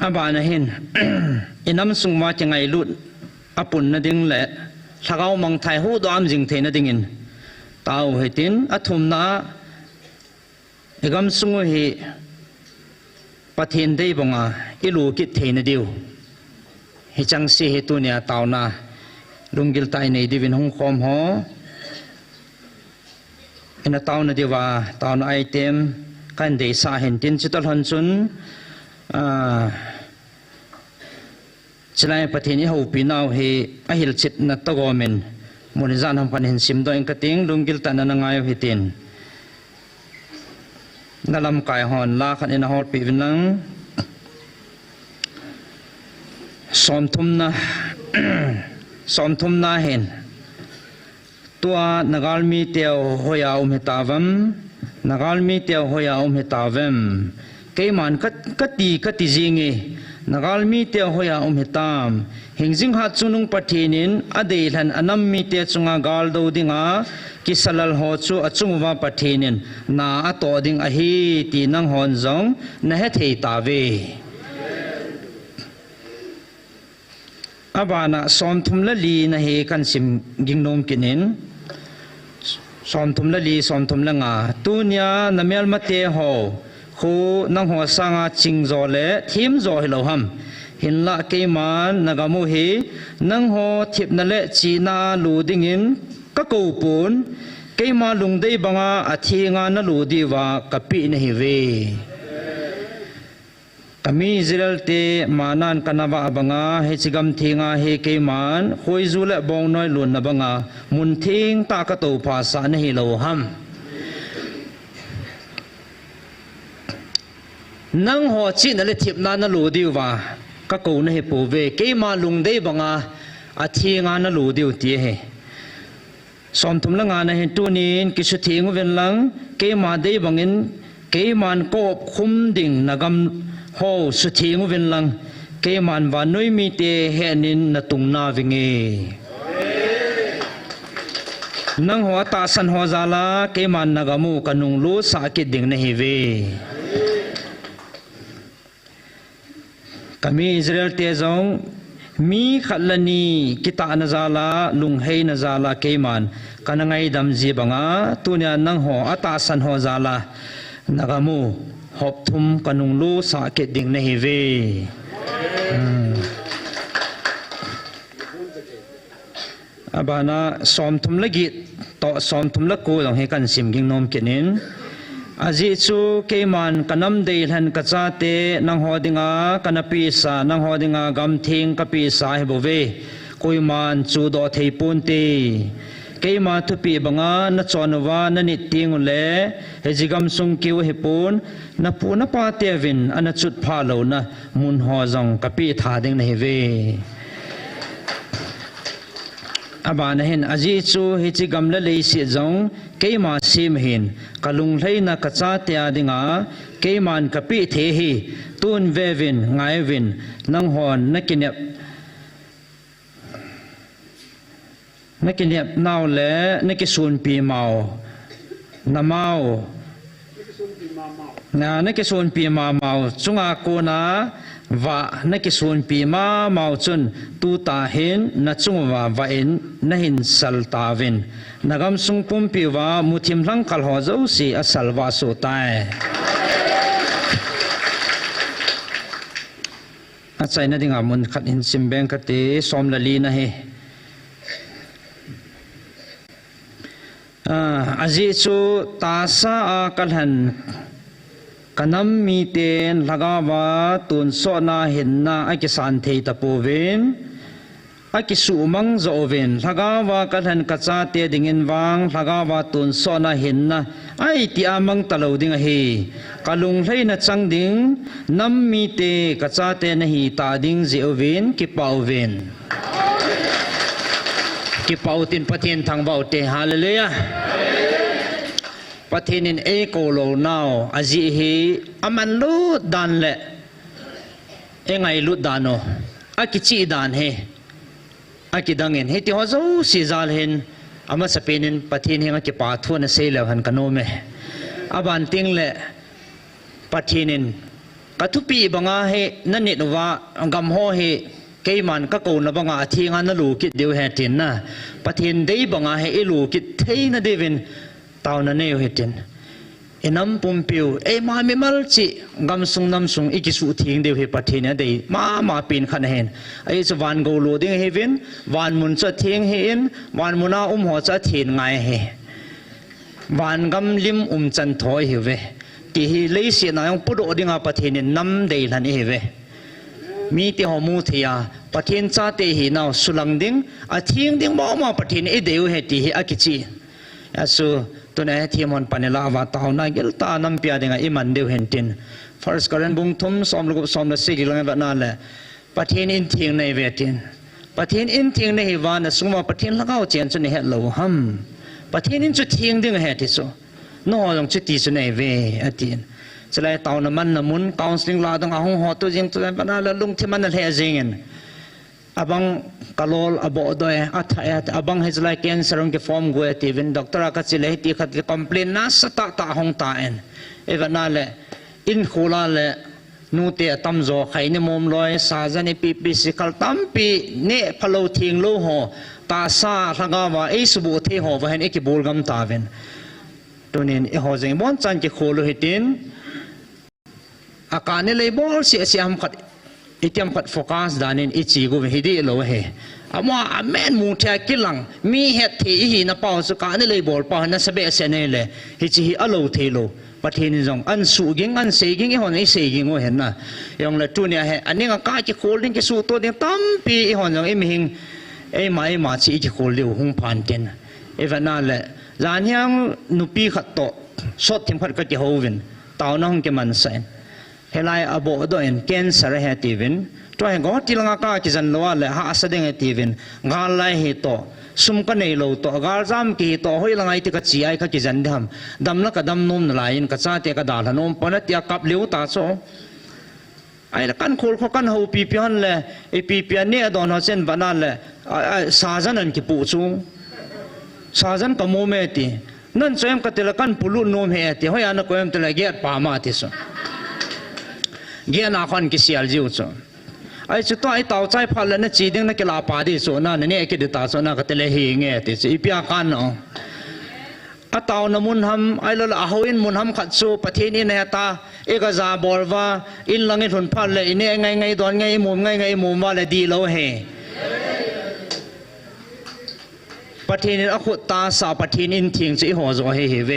Speaker 1: aba na hin inam sung ma changai lut apun na ding le thagau mang thai hu do am jing the na ding in taw hoi tin athum na egam sung hi pathin dei bonga ilu ki the na diu hi chang si he tu nya taw na lungil tai nei divin hong khom ho ina taw na diwa taw na item kan de sa hen tin chital han chun chlai pathin hi ho pi naw he a hil chit na to go men mon zan ham pan hen sim do en kating lungil ta na ngai he tin nalam kai hon la khan ina hot pi vinang som thum na hen tua nagalmi teo hoya umhetavam nagalmi teo hoya umhetavem keiman kati jingi nagalmi teo hoya umhetam hingjing ha chunung pathinin adeilhan anammi te chunga galdo dinga kisalal ho chu achungwa pathinin na ato ding a hi ti nang hon zong na he thei ta ve อาบานะสอนทุมละลีนะเฮกันสิมกิงนมกินินสอนทุมละลีสอนทุมละงาตุนยานาเมลมาเตโฮคูนังหัวสังอาจิงโจเลทีมโจฮิโลฮัมหินละเกมันนากามูฮีนังหัวทิพนั่นเลจีนาลูดิงินก็กูปูนเกมาลุงได้บังอาทีงานนลูดีว่ากะปินฮิเวกามีอิสราเอลเตมานันกันนบะบังอาเฮจิกัมทิงาเฮเกมันคุยจุเลบองน้อยลุนนบังอามุนทิงตากตูภาษานฮิโลฮัมนังหัวจีนั่นเลทิพนานลูดีว่าก็กูนฮิปูเวเกมาลุงได้บังอาทีงานนลูดีอุตีเฮสอมทุมละงานเห็นตัวนี้กิสุทิงเวนลังเกมาได้บังอินเกมันกบคุมดิ่งนักำโฮสุทิงเวนลังเกมันวานุยมีเตเฮนินนตุงนาวิงเอนังหัวตาสันหัวซาลาเกมันนักมูกันุงลูสากิดดิ่งในฮิเวกามีอิสราเอลเตจงมีขัดลนีกิตานาซาลาลุงเฮนาซาลาเกมันกันไงดำจีบังอาตัวนี้นังหัวอัตาสันหัวซาลานักมูหอบทุมกันุงลูสาเกตดิ่งในฮิเวอาบานาสอมทุมละกิต่อสอมทุมละกูต้องให้กันสิมกิงนมกินินอาจิจูเกมันกันน้ำเดือดกันจ้าเตนังหัวดิงากันปีศานังหัวดิงากำทิงกับปีศาให้บเวกุยมันจูดอเทปุนตีเกมาทุปีบังอาณจวนวานนิติงุเลเฮจิกำสุงคิวฮิปุนนปูนปาเตวินอันจุดพาโลนะมุนหัวจังกับปีธาดิงในเวอาบานเห็นอาจิจูเฮจิกำละเลยสิจงเกมาซิมเห็นกลุงเลยนักจ้าเตียดิงาเกมันกับปีเทฮีตุนเววินไงวินนังหอนนักกินเนบนาวเล่นักกิสุนปีเมาน้ำเมานักกิสุนปีเมาจุงอากูนาว่านักกิสุนปีเมาจุนตูตาเห็นนัจุงว่าเอ็นนัหินสัลตาวินนักำสุงปุ่มปีว่ามุทิมลังคัลหัวเจ้าสีอัสัลวาสุตายอาศัยนั่นเองมุนขัดหินซิมเบงคติสอมละลีนะเฮอาจิจูตาสากัลหันกันน้ำมีเตนลักาวาตุนโซนาเห็นนาไอกิสันเทตปูเวนไอกิสุมังโจเวนลักาวากันหันกัจจาเตดิงินวังลักาวาตุนโซนาเห็นนาไอที่อามังตะลูดิงเฮกลุงเลยนัจังดิงน้ำมีเตกัจจาเตนหีตาดิงเจเวนกิปาวเวนกิปาวตินปะเทียนทางเบาเตฮาเลเลียปะเทนินเอโกโลนาวอาจิฮีอามันลุดดานเละเอไงลุดดานโออากิจีดานเฮอากิดังเงินเฮติฮอจูสิจาลเห็นอามาสเปนินปะเทนินอากิปาทวนเซเลหันกันโนเมอาบันติงเละปะเทนินกัทุปีบังอาเฮนั่นเนตว่ากัมโฮเฮเกมันก็โกนบังอาทีงานนลูกิดเดียวเฮตินนะปะเทนได้บังอาเฮเอลูกิดเทนเดวินตาวนั่นเองเหตุนเอ็นน้ำปุ่มปิวมาไม่มาจิกำสุงน้ำสุงอีกสุทิ้งเดียวเหตุปัจเจเนี่ยได้มาปีนขันเห็นจะวันโกลูดิ้งเฮวินวันมุนจะทิ้งเห็นวันมุนาหัวจะทิ้งไงเฮวันกำลิมจันทอยเหวที่เลยเสียนายองปุโรดิ้งอาปัจเจเนี่ยน้ำได้ทันเหวมีที่หัวมูเทียปัจเจนจ้าเตหินาสุลังดิ้งทิ้งดิ้งบ่มาปัจเจนเดียวเหตุที่อากิจีsoตัวนี้ที่มันปนิลาวาตาวนักเกลตาน้ำพิอาดิงอิมันเดียวเห็นติน first การบุ้งทุ่มสอมลูกสอมละสิ่งลังแบบนั้นแหละปะเทนอินทิงในเวทินปะเทนอินทิงในฮิวานะสมมติปะเทนละก้าวเจียนจนเห็นเราฮัมปะเทนอินจุดทิงดึงเหตุสุน้อลงจุดที่สุดในเวอตินจะไล่ตาวน้ำมันน้ำมุน counseling ลาต้องเอาหัวตัวจริงตัวนั้นปะนั่นแล้วลุงที่มันนั่นเหตุจริงabang kalol abo doy at abang hizlay cancer ang form go at even doctor akat sila hiti kat complain nasa ta hong taen even nale in khula le นูเตะตำโจไข่ในมุมลอยซาจันปีสิคัลตั้มปีเนะพะโลทิ้งโลหอตาซาทังว่าไอ้สบู่เทหอว่าเห็นไอ้กิบูลกำตาเวนตัวนี้ไอ้หอจังบอนจันจะโคโลหิตินอาการนี่เลยบอลเสียมขัดไอ้เตรียมขัดโฟกัสด้านนี้ไอ้จีกูเฮดีโลเฮอาว่าแม่นมูเทกิลังมีเหตุที่หินป่าวสุการนี่เลยบอลป่าวนั่นสเปเซเนเลยฮิจิฮิอโลเทโลประเทศนี้จงอันสูกิงอันเสกิงไอ้หอนไอ้เสกิงว่าเห็นนะยังละตัวเนี่ยเฮอันนี้ก็กล้าจะโคลิงจะสู้ตัวเดียวตั้มปีไอ้หอนจงไอ้มิงไอ้มาชีจะโคลิวหงพันเต็นไอ้วันนั้นแหละจานยังนุปีขัดโตสดทิ้งพัดก็จะโฮวินตาวน้องจะมันเซนเฮลัยอโบดอยน์แคนเซอร์เฮติวินตัวเองก็ที่ลังกาคิจันโลว่าเลยหาสเดงเฮติวินงานไล่เฮโตสุมกันในโลโตกาลจามกีโตหอยลังไอติกจีไอก็คิจันดำนักดำนุ่มลายนกษาเตกดาลนุ่มปนัดยากับเลี้ยวตาโซไอ้ละกันโคลเขากันหูปีเปียนเลยไอ้ปีเปียนเนี่ยโดนหัวเส้นบ้านเลยซาจันนั่นกี่ปูซูซาจันกับโมเมตินั่นส่วนก็เตละกันปุลุนมเฮติหอยอันก็เอ็มเตละเกียร์ปามาติโซเกียร์นาคันกิเสียลจิวโซไอ้ชุดตัวไอ้ตาวใจพันแล้วนั่นจีดิ้งนั่นกิลาปาดิโซนั่นนี่ไอ้กิดตาโซนั่นก็เตละเฮงเงติโซอีปีอากันเนาะอาตาวน้ำมุนหำไอ้เราเอาอินมุนหำขัดสู้ประเทศนี้เนี่ยตาเอกซาบอลว่าอินลังอินทุนพันเลยเนี่ยไงตอนไงมุมว่าเลยดีแล้วเฮประเทศนี้อคุตาสาประเทศอินทิ้งสิหัวจะเฮเว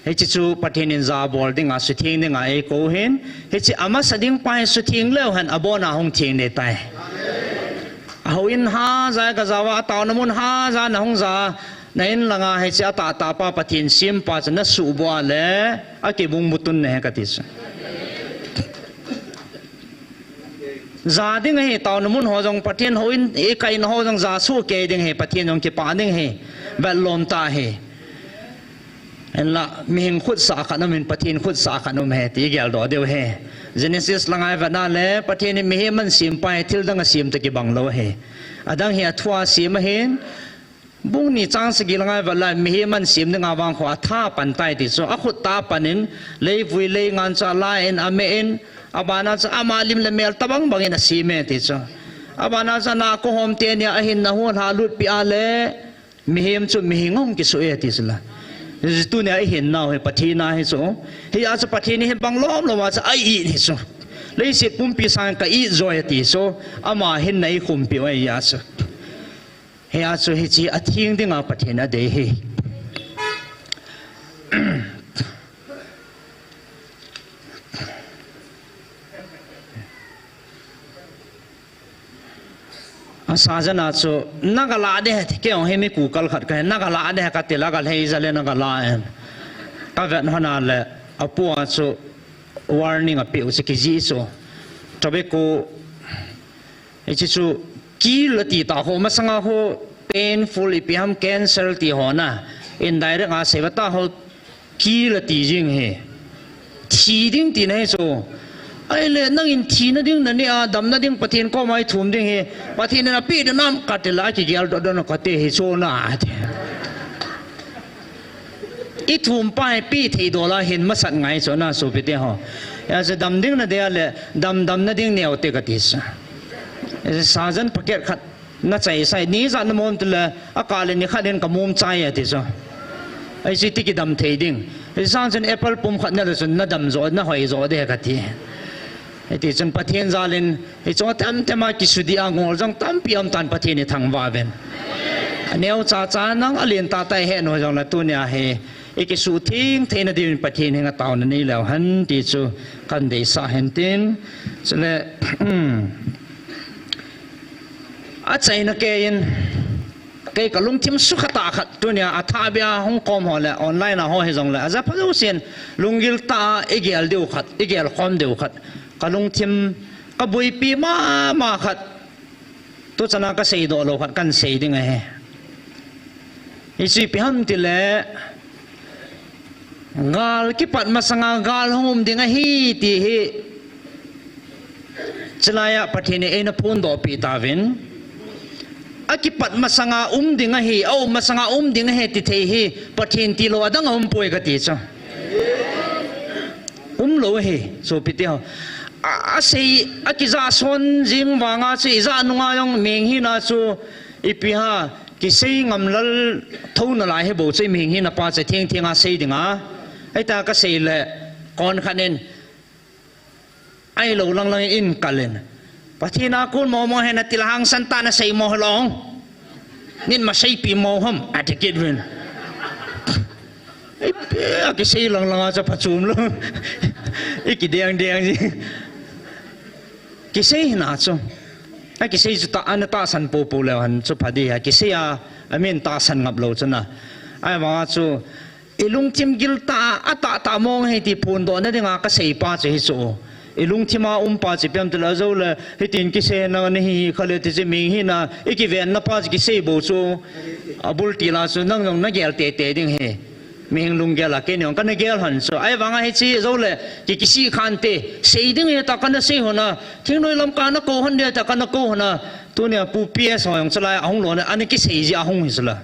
Speaker 1: เฮจิจูประเทศนี้ซาบอลดิ้งอาสุทิ้งดิ้งอาเอโกเห็นเฮจิอามาสดิ้งไปสุทิ้งแล้วหันอบอนาหงทิ้งได้ตายเอาอินหาใจก็จะว่าตาวน้ำมันหาใจนะหงจาในลังให้เจ้าตาป้าปะทินซิมป้าจะนัสูบัวเล่อาเก็บุงมุตุนเนี่ยก็ติสจาดิ้งให้ตาวน้ำมันหัวจงปะทินหัวอินเอกัยนหัวจงจาสู้เกดิ้งให้ปะทินจงเก็บปาดิ้งให้แบบลมตาให้เห็นละมีหิงขุดสาขนมเป็นปะทินขุดสาขนมให้ตีเกลดอเดียวให้เจเนซิสลังไอ้วันนั้นเลยประเทศนี้มีให้มันซิมไปทิลดังซิมตะกี้บังโลเฮอดังเฮียทัวซิมเห็นบุ้งนี่จังสกิลังไอ้วันนั้นมีให้มันซิมดังอาวังขวาท่าปันไตติโซอขุดตาปันินเลยฟุยเลยงานจะลายเอ็นอเมเอ็นอาบานาจะอามาลิมเลเมลตะบังบังเอ็นซิมติโซอาบานาจะนาโคหอมเตียนยาหินนาหัวหาลุดปีอาเลมีให้มันจุมีหิงงกิสุเอติสละตัวเนี่ยเห็นน่าเห็นปะทีน่าเห็นโซเฮียอาจจะปะทีนี่เห็นบังล้อมลงมาจะไอ้อีนี่โซเลยสิปุ่มปีสังกับอีจอยติโซอามาเห็นในคุมปีไว้ยาโซเฮียอาจจะเห็นจีอาทิ้งดิ้งอาปะทีน่ะเดฮีอาซาจันอาโซนักลาเดะที่เกี่ยวให้มีกูกลขัดกันนักลาเดะกัติลากัลให้จะเล่นนักลาเองก็เวทนานั่นแหละอาปัวโซwarning อ่ะเปียวสกิจิโซทว่ากูไอ้ชิซูกีลตีตาหัวมาสังหัว painful อีพิหาม cancer ตีหัวน่ะ indirect อาเสวตาหัวกีลตีจริงเหรอทีดิ้งตีไหนโซไอ้เล่นั่งอินทีนั่นดิ้งนั่นนี่อาดำนั่นดิ้งปะเทียนก็ไม่ทุ่มดิ้งเหรอปะเทียนนั่นปีนน้ำกัดละจีเกลโดนกัดเตะโซน่าอีทุ่มไปปีที่โดนละเห็นมาสั่งไงโซน่าสูบเดียวอาจจะดำดิ้งนั่นเดียวเลยดำนั่นดิ้งเหนียวเตะกัดติสสาจันปากเกตขัดน่าใจใส่นี้จันมุมตัวเลยอากาศเลยนี่ขัดเด่นกับมุมใจอ่ะติสไอ้สิที่กิดำเทดิ้งไอ้สางจันแอปเปิลปุ่มขัดนั่นเลยส่วนน่าดำโจดน่าหอยโจดเดียกัดทีไอ้ที่จันปะเทียนจาลินไอ้โจดตั้มเต็มมากิสุดีอ่างงอจังตั้มปีอัมตันปะเทียนในทางว่าเวนอันนี้เอาจ้านั่งอเลียนตาไตเห็นหัวจังละตัวเนี่ยเฮไอ้กิสุทิ้งเทนดีเป็นปะเทียนเฮงตาวนั่นนี่แล้วหันที่จูกันเดซ่าเห็นตินฉะนั้นอาใจนักเกย์เกย์กับลุงทิมสุขตาขัดตัวเนี่ยอาทาเบียฮ่องกงหัวเลยออนไลน์นะหัวเฮจงเลยอาจจะพัฒนาเสียนลุงกิลตาอีเกลเดียวขัดอีเกลคอมเดียวขัดกับลุงทิมกับบุยปีมาขัดตัวชนะก็เสียดอลขัดกันเสียดิ้งไงอีสิพิฮัมติเล่กาลกิปัดมาสังกาลหุ่มดิ้งไงฮีตีฮีจลายประเทศนี้เอ็นพูนดอปีตาวินอากิปัดมาสังดิ้งไงฮีเอามาสังดิ้งไงติเทฮีประเทศที่เราดังหุ่มป่วยกันติจ้ะ lo he so piteo a sei a ki za son jing wanga chi za nunga yong meng hi na chu ipiha ki sei ngam lal thona lai he bo chei meng hi na pa che theng thenga sei dinga ai ta ka sei le kon khanen ai lo lang lang in kalen pathina kun mo mo he na tilahang santana sei mo long nin ma sei pi mo ham atikit wen cái xe lằng lằng cho phát chùm luôn cái đèn đèn gì cái xe nào chứ cái xe chúng ta anh ta san po po leo hắn cho phát đi cái xe à mình ta san ngập lâu chứ na ai mà chú ilung tim gil ta ta mong hay thì phun đó nên nga cái xe pa chứ chỗ ilung tim à pa chứ biam từ lâu rồi là hay tin cái xe nó này khai thì chỉ mình hi na cái ven nó pa cái xe bộ chú abul tila chú nang nó gel tê đinh he mình lung gel là cái này cái này gel hẳn số ai vắng ai chỉ rồi là cái sĩ khăn tê xây đứng như ta cái nó xây hồn à tiếng nói làm cái nó cố hơn đi ta cái nó cố hơn à tôi này bu bia sao yang lại ông luôn anh ấy cái xây gì ông hết rồi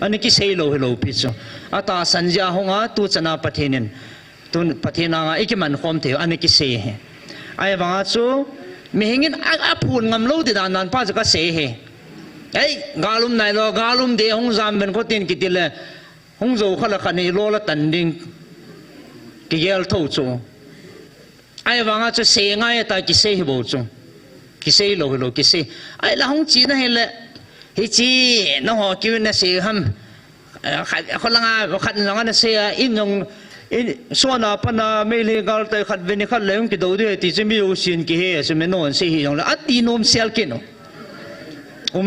Speaker 1: anh ấy cái xây lâu lâu biết chứ à ta sanh gì ông à tôi chân à phát hiện tôi phát hiện à cái mình không thể anh ấy cái xây ai vắng số mình nghe à phun ngầm lâu thì đàn pa cái xây he ấy galum này lo galum de ông giảm bên có tiền cái tiền là hông dầu khá là khả này lô là tần đình cái ghel thâu chú ai vang cho xe ngay ta cái xe bộ chú cái xe lô cái xe ai là hông chỉ này là hi chi nó họ kêu nó xe hâm khó lăng à khát lăng nó xe in nhung in số nào pan à mấy lê gal tới khát về khát lấy cái đầu đi thì chỉ biết ô xin cái hè chỉ biết nói xe hi nhung là ắt đi nôm xe kia nó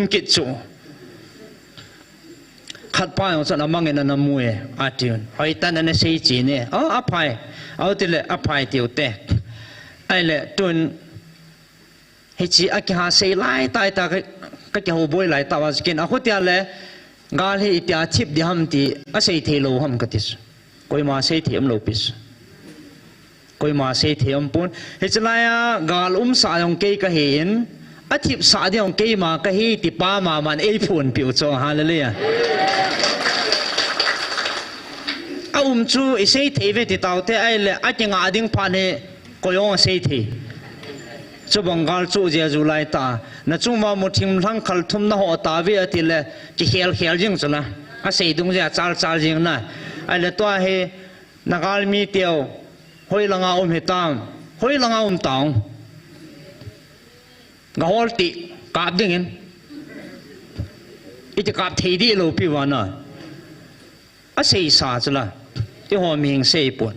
Speaker 1: kít chú khát pa ông sao mang cái nào mua à tiền, ai ta nên xây chỉ nè, áp phải, thì là áp phải tiêu tệ, ai là tuần, hết chỉ cái hàng xây lại tại ta cái hồ bơi lại ta vào cái nào có tiền là, gal hết tiền chip đi ham thì, xây thế lâu ham cái gì, coi mà xây thế lâu biết, coi mà xây thế bún, hết chỉ là gal sa ông cây cái hiện, chip sa đi ông cây mà cái hi thì pa mà man iPhone biểu cho hallelujah. Chú xây thế về thì tao thế ai là ai tiếng Anh tiếng Phan hệ có用xây thế chú bằng gal chú giờ chú lại ta na chú mà một thằng thằng khal thum na họ ta về thì là cái hel riêng cho na xây đúng giờ chal riêng na ai là toa he na gal mi tiêu hoi lang he tam hoi lang tang gahol ti kap ding in ít kap thế đi lâu pi van na xây sa cho laที่หัวมีงเสียปน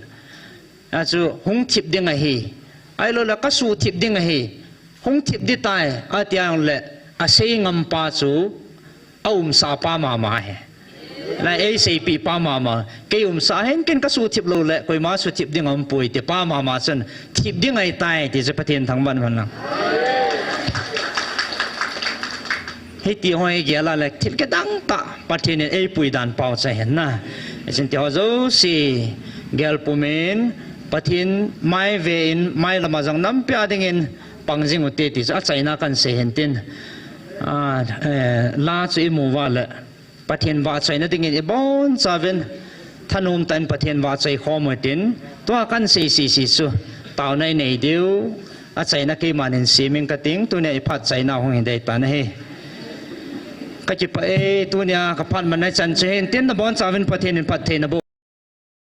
Speaker 1: อาจูหงทิพย์ดิ้งไงฮีไอ้เราละก็สู้ทิพย์ดิ้งไงฮีหงทิพย์ดิตายอาที่ยังเละอาเสียงงป้าจูเอาสาป้ามาเฮและเอเสียปีป้ามาเกี่ยสาเห็นกินก็สู้ทิพย์เราเละคุยมาสู้ทิพย์ดิ้งป่วยแต่ป้ามาจนทิพย์ดิ้งไงตายที่จะประเทศทั้งบ้านมันนะให้ตีหอยเกี่ยละเล็กทิพย์ก็ดังตาประเทศนี้ป่วยดันเป่าใจเห็นนะฉันที่ว่าสิเกลปุ่มเองประเทศไม่เวนไม่ละมาจังน้ำเปียดิ่งปังจิงอุตติจะใจนักกันเสียเห็นตินลาจีมูว่าละประเทศว่าใจนักดิ่งบอนจาวินท่านุ่มตันประเทศว่าใจข้อมือตินตัวกันสีสุต่าวในเดียวใจนักกี่มันเห็นสีมิงกระติ้งตัวเนี่ยพัดใจน่าคงเห็นได้ตาเน่ก็จะไปตัวเนี่ยกับพันมันในจันทร์เห็นเต้นนะบอลสาวินประเทศในประเทศนะบุ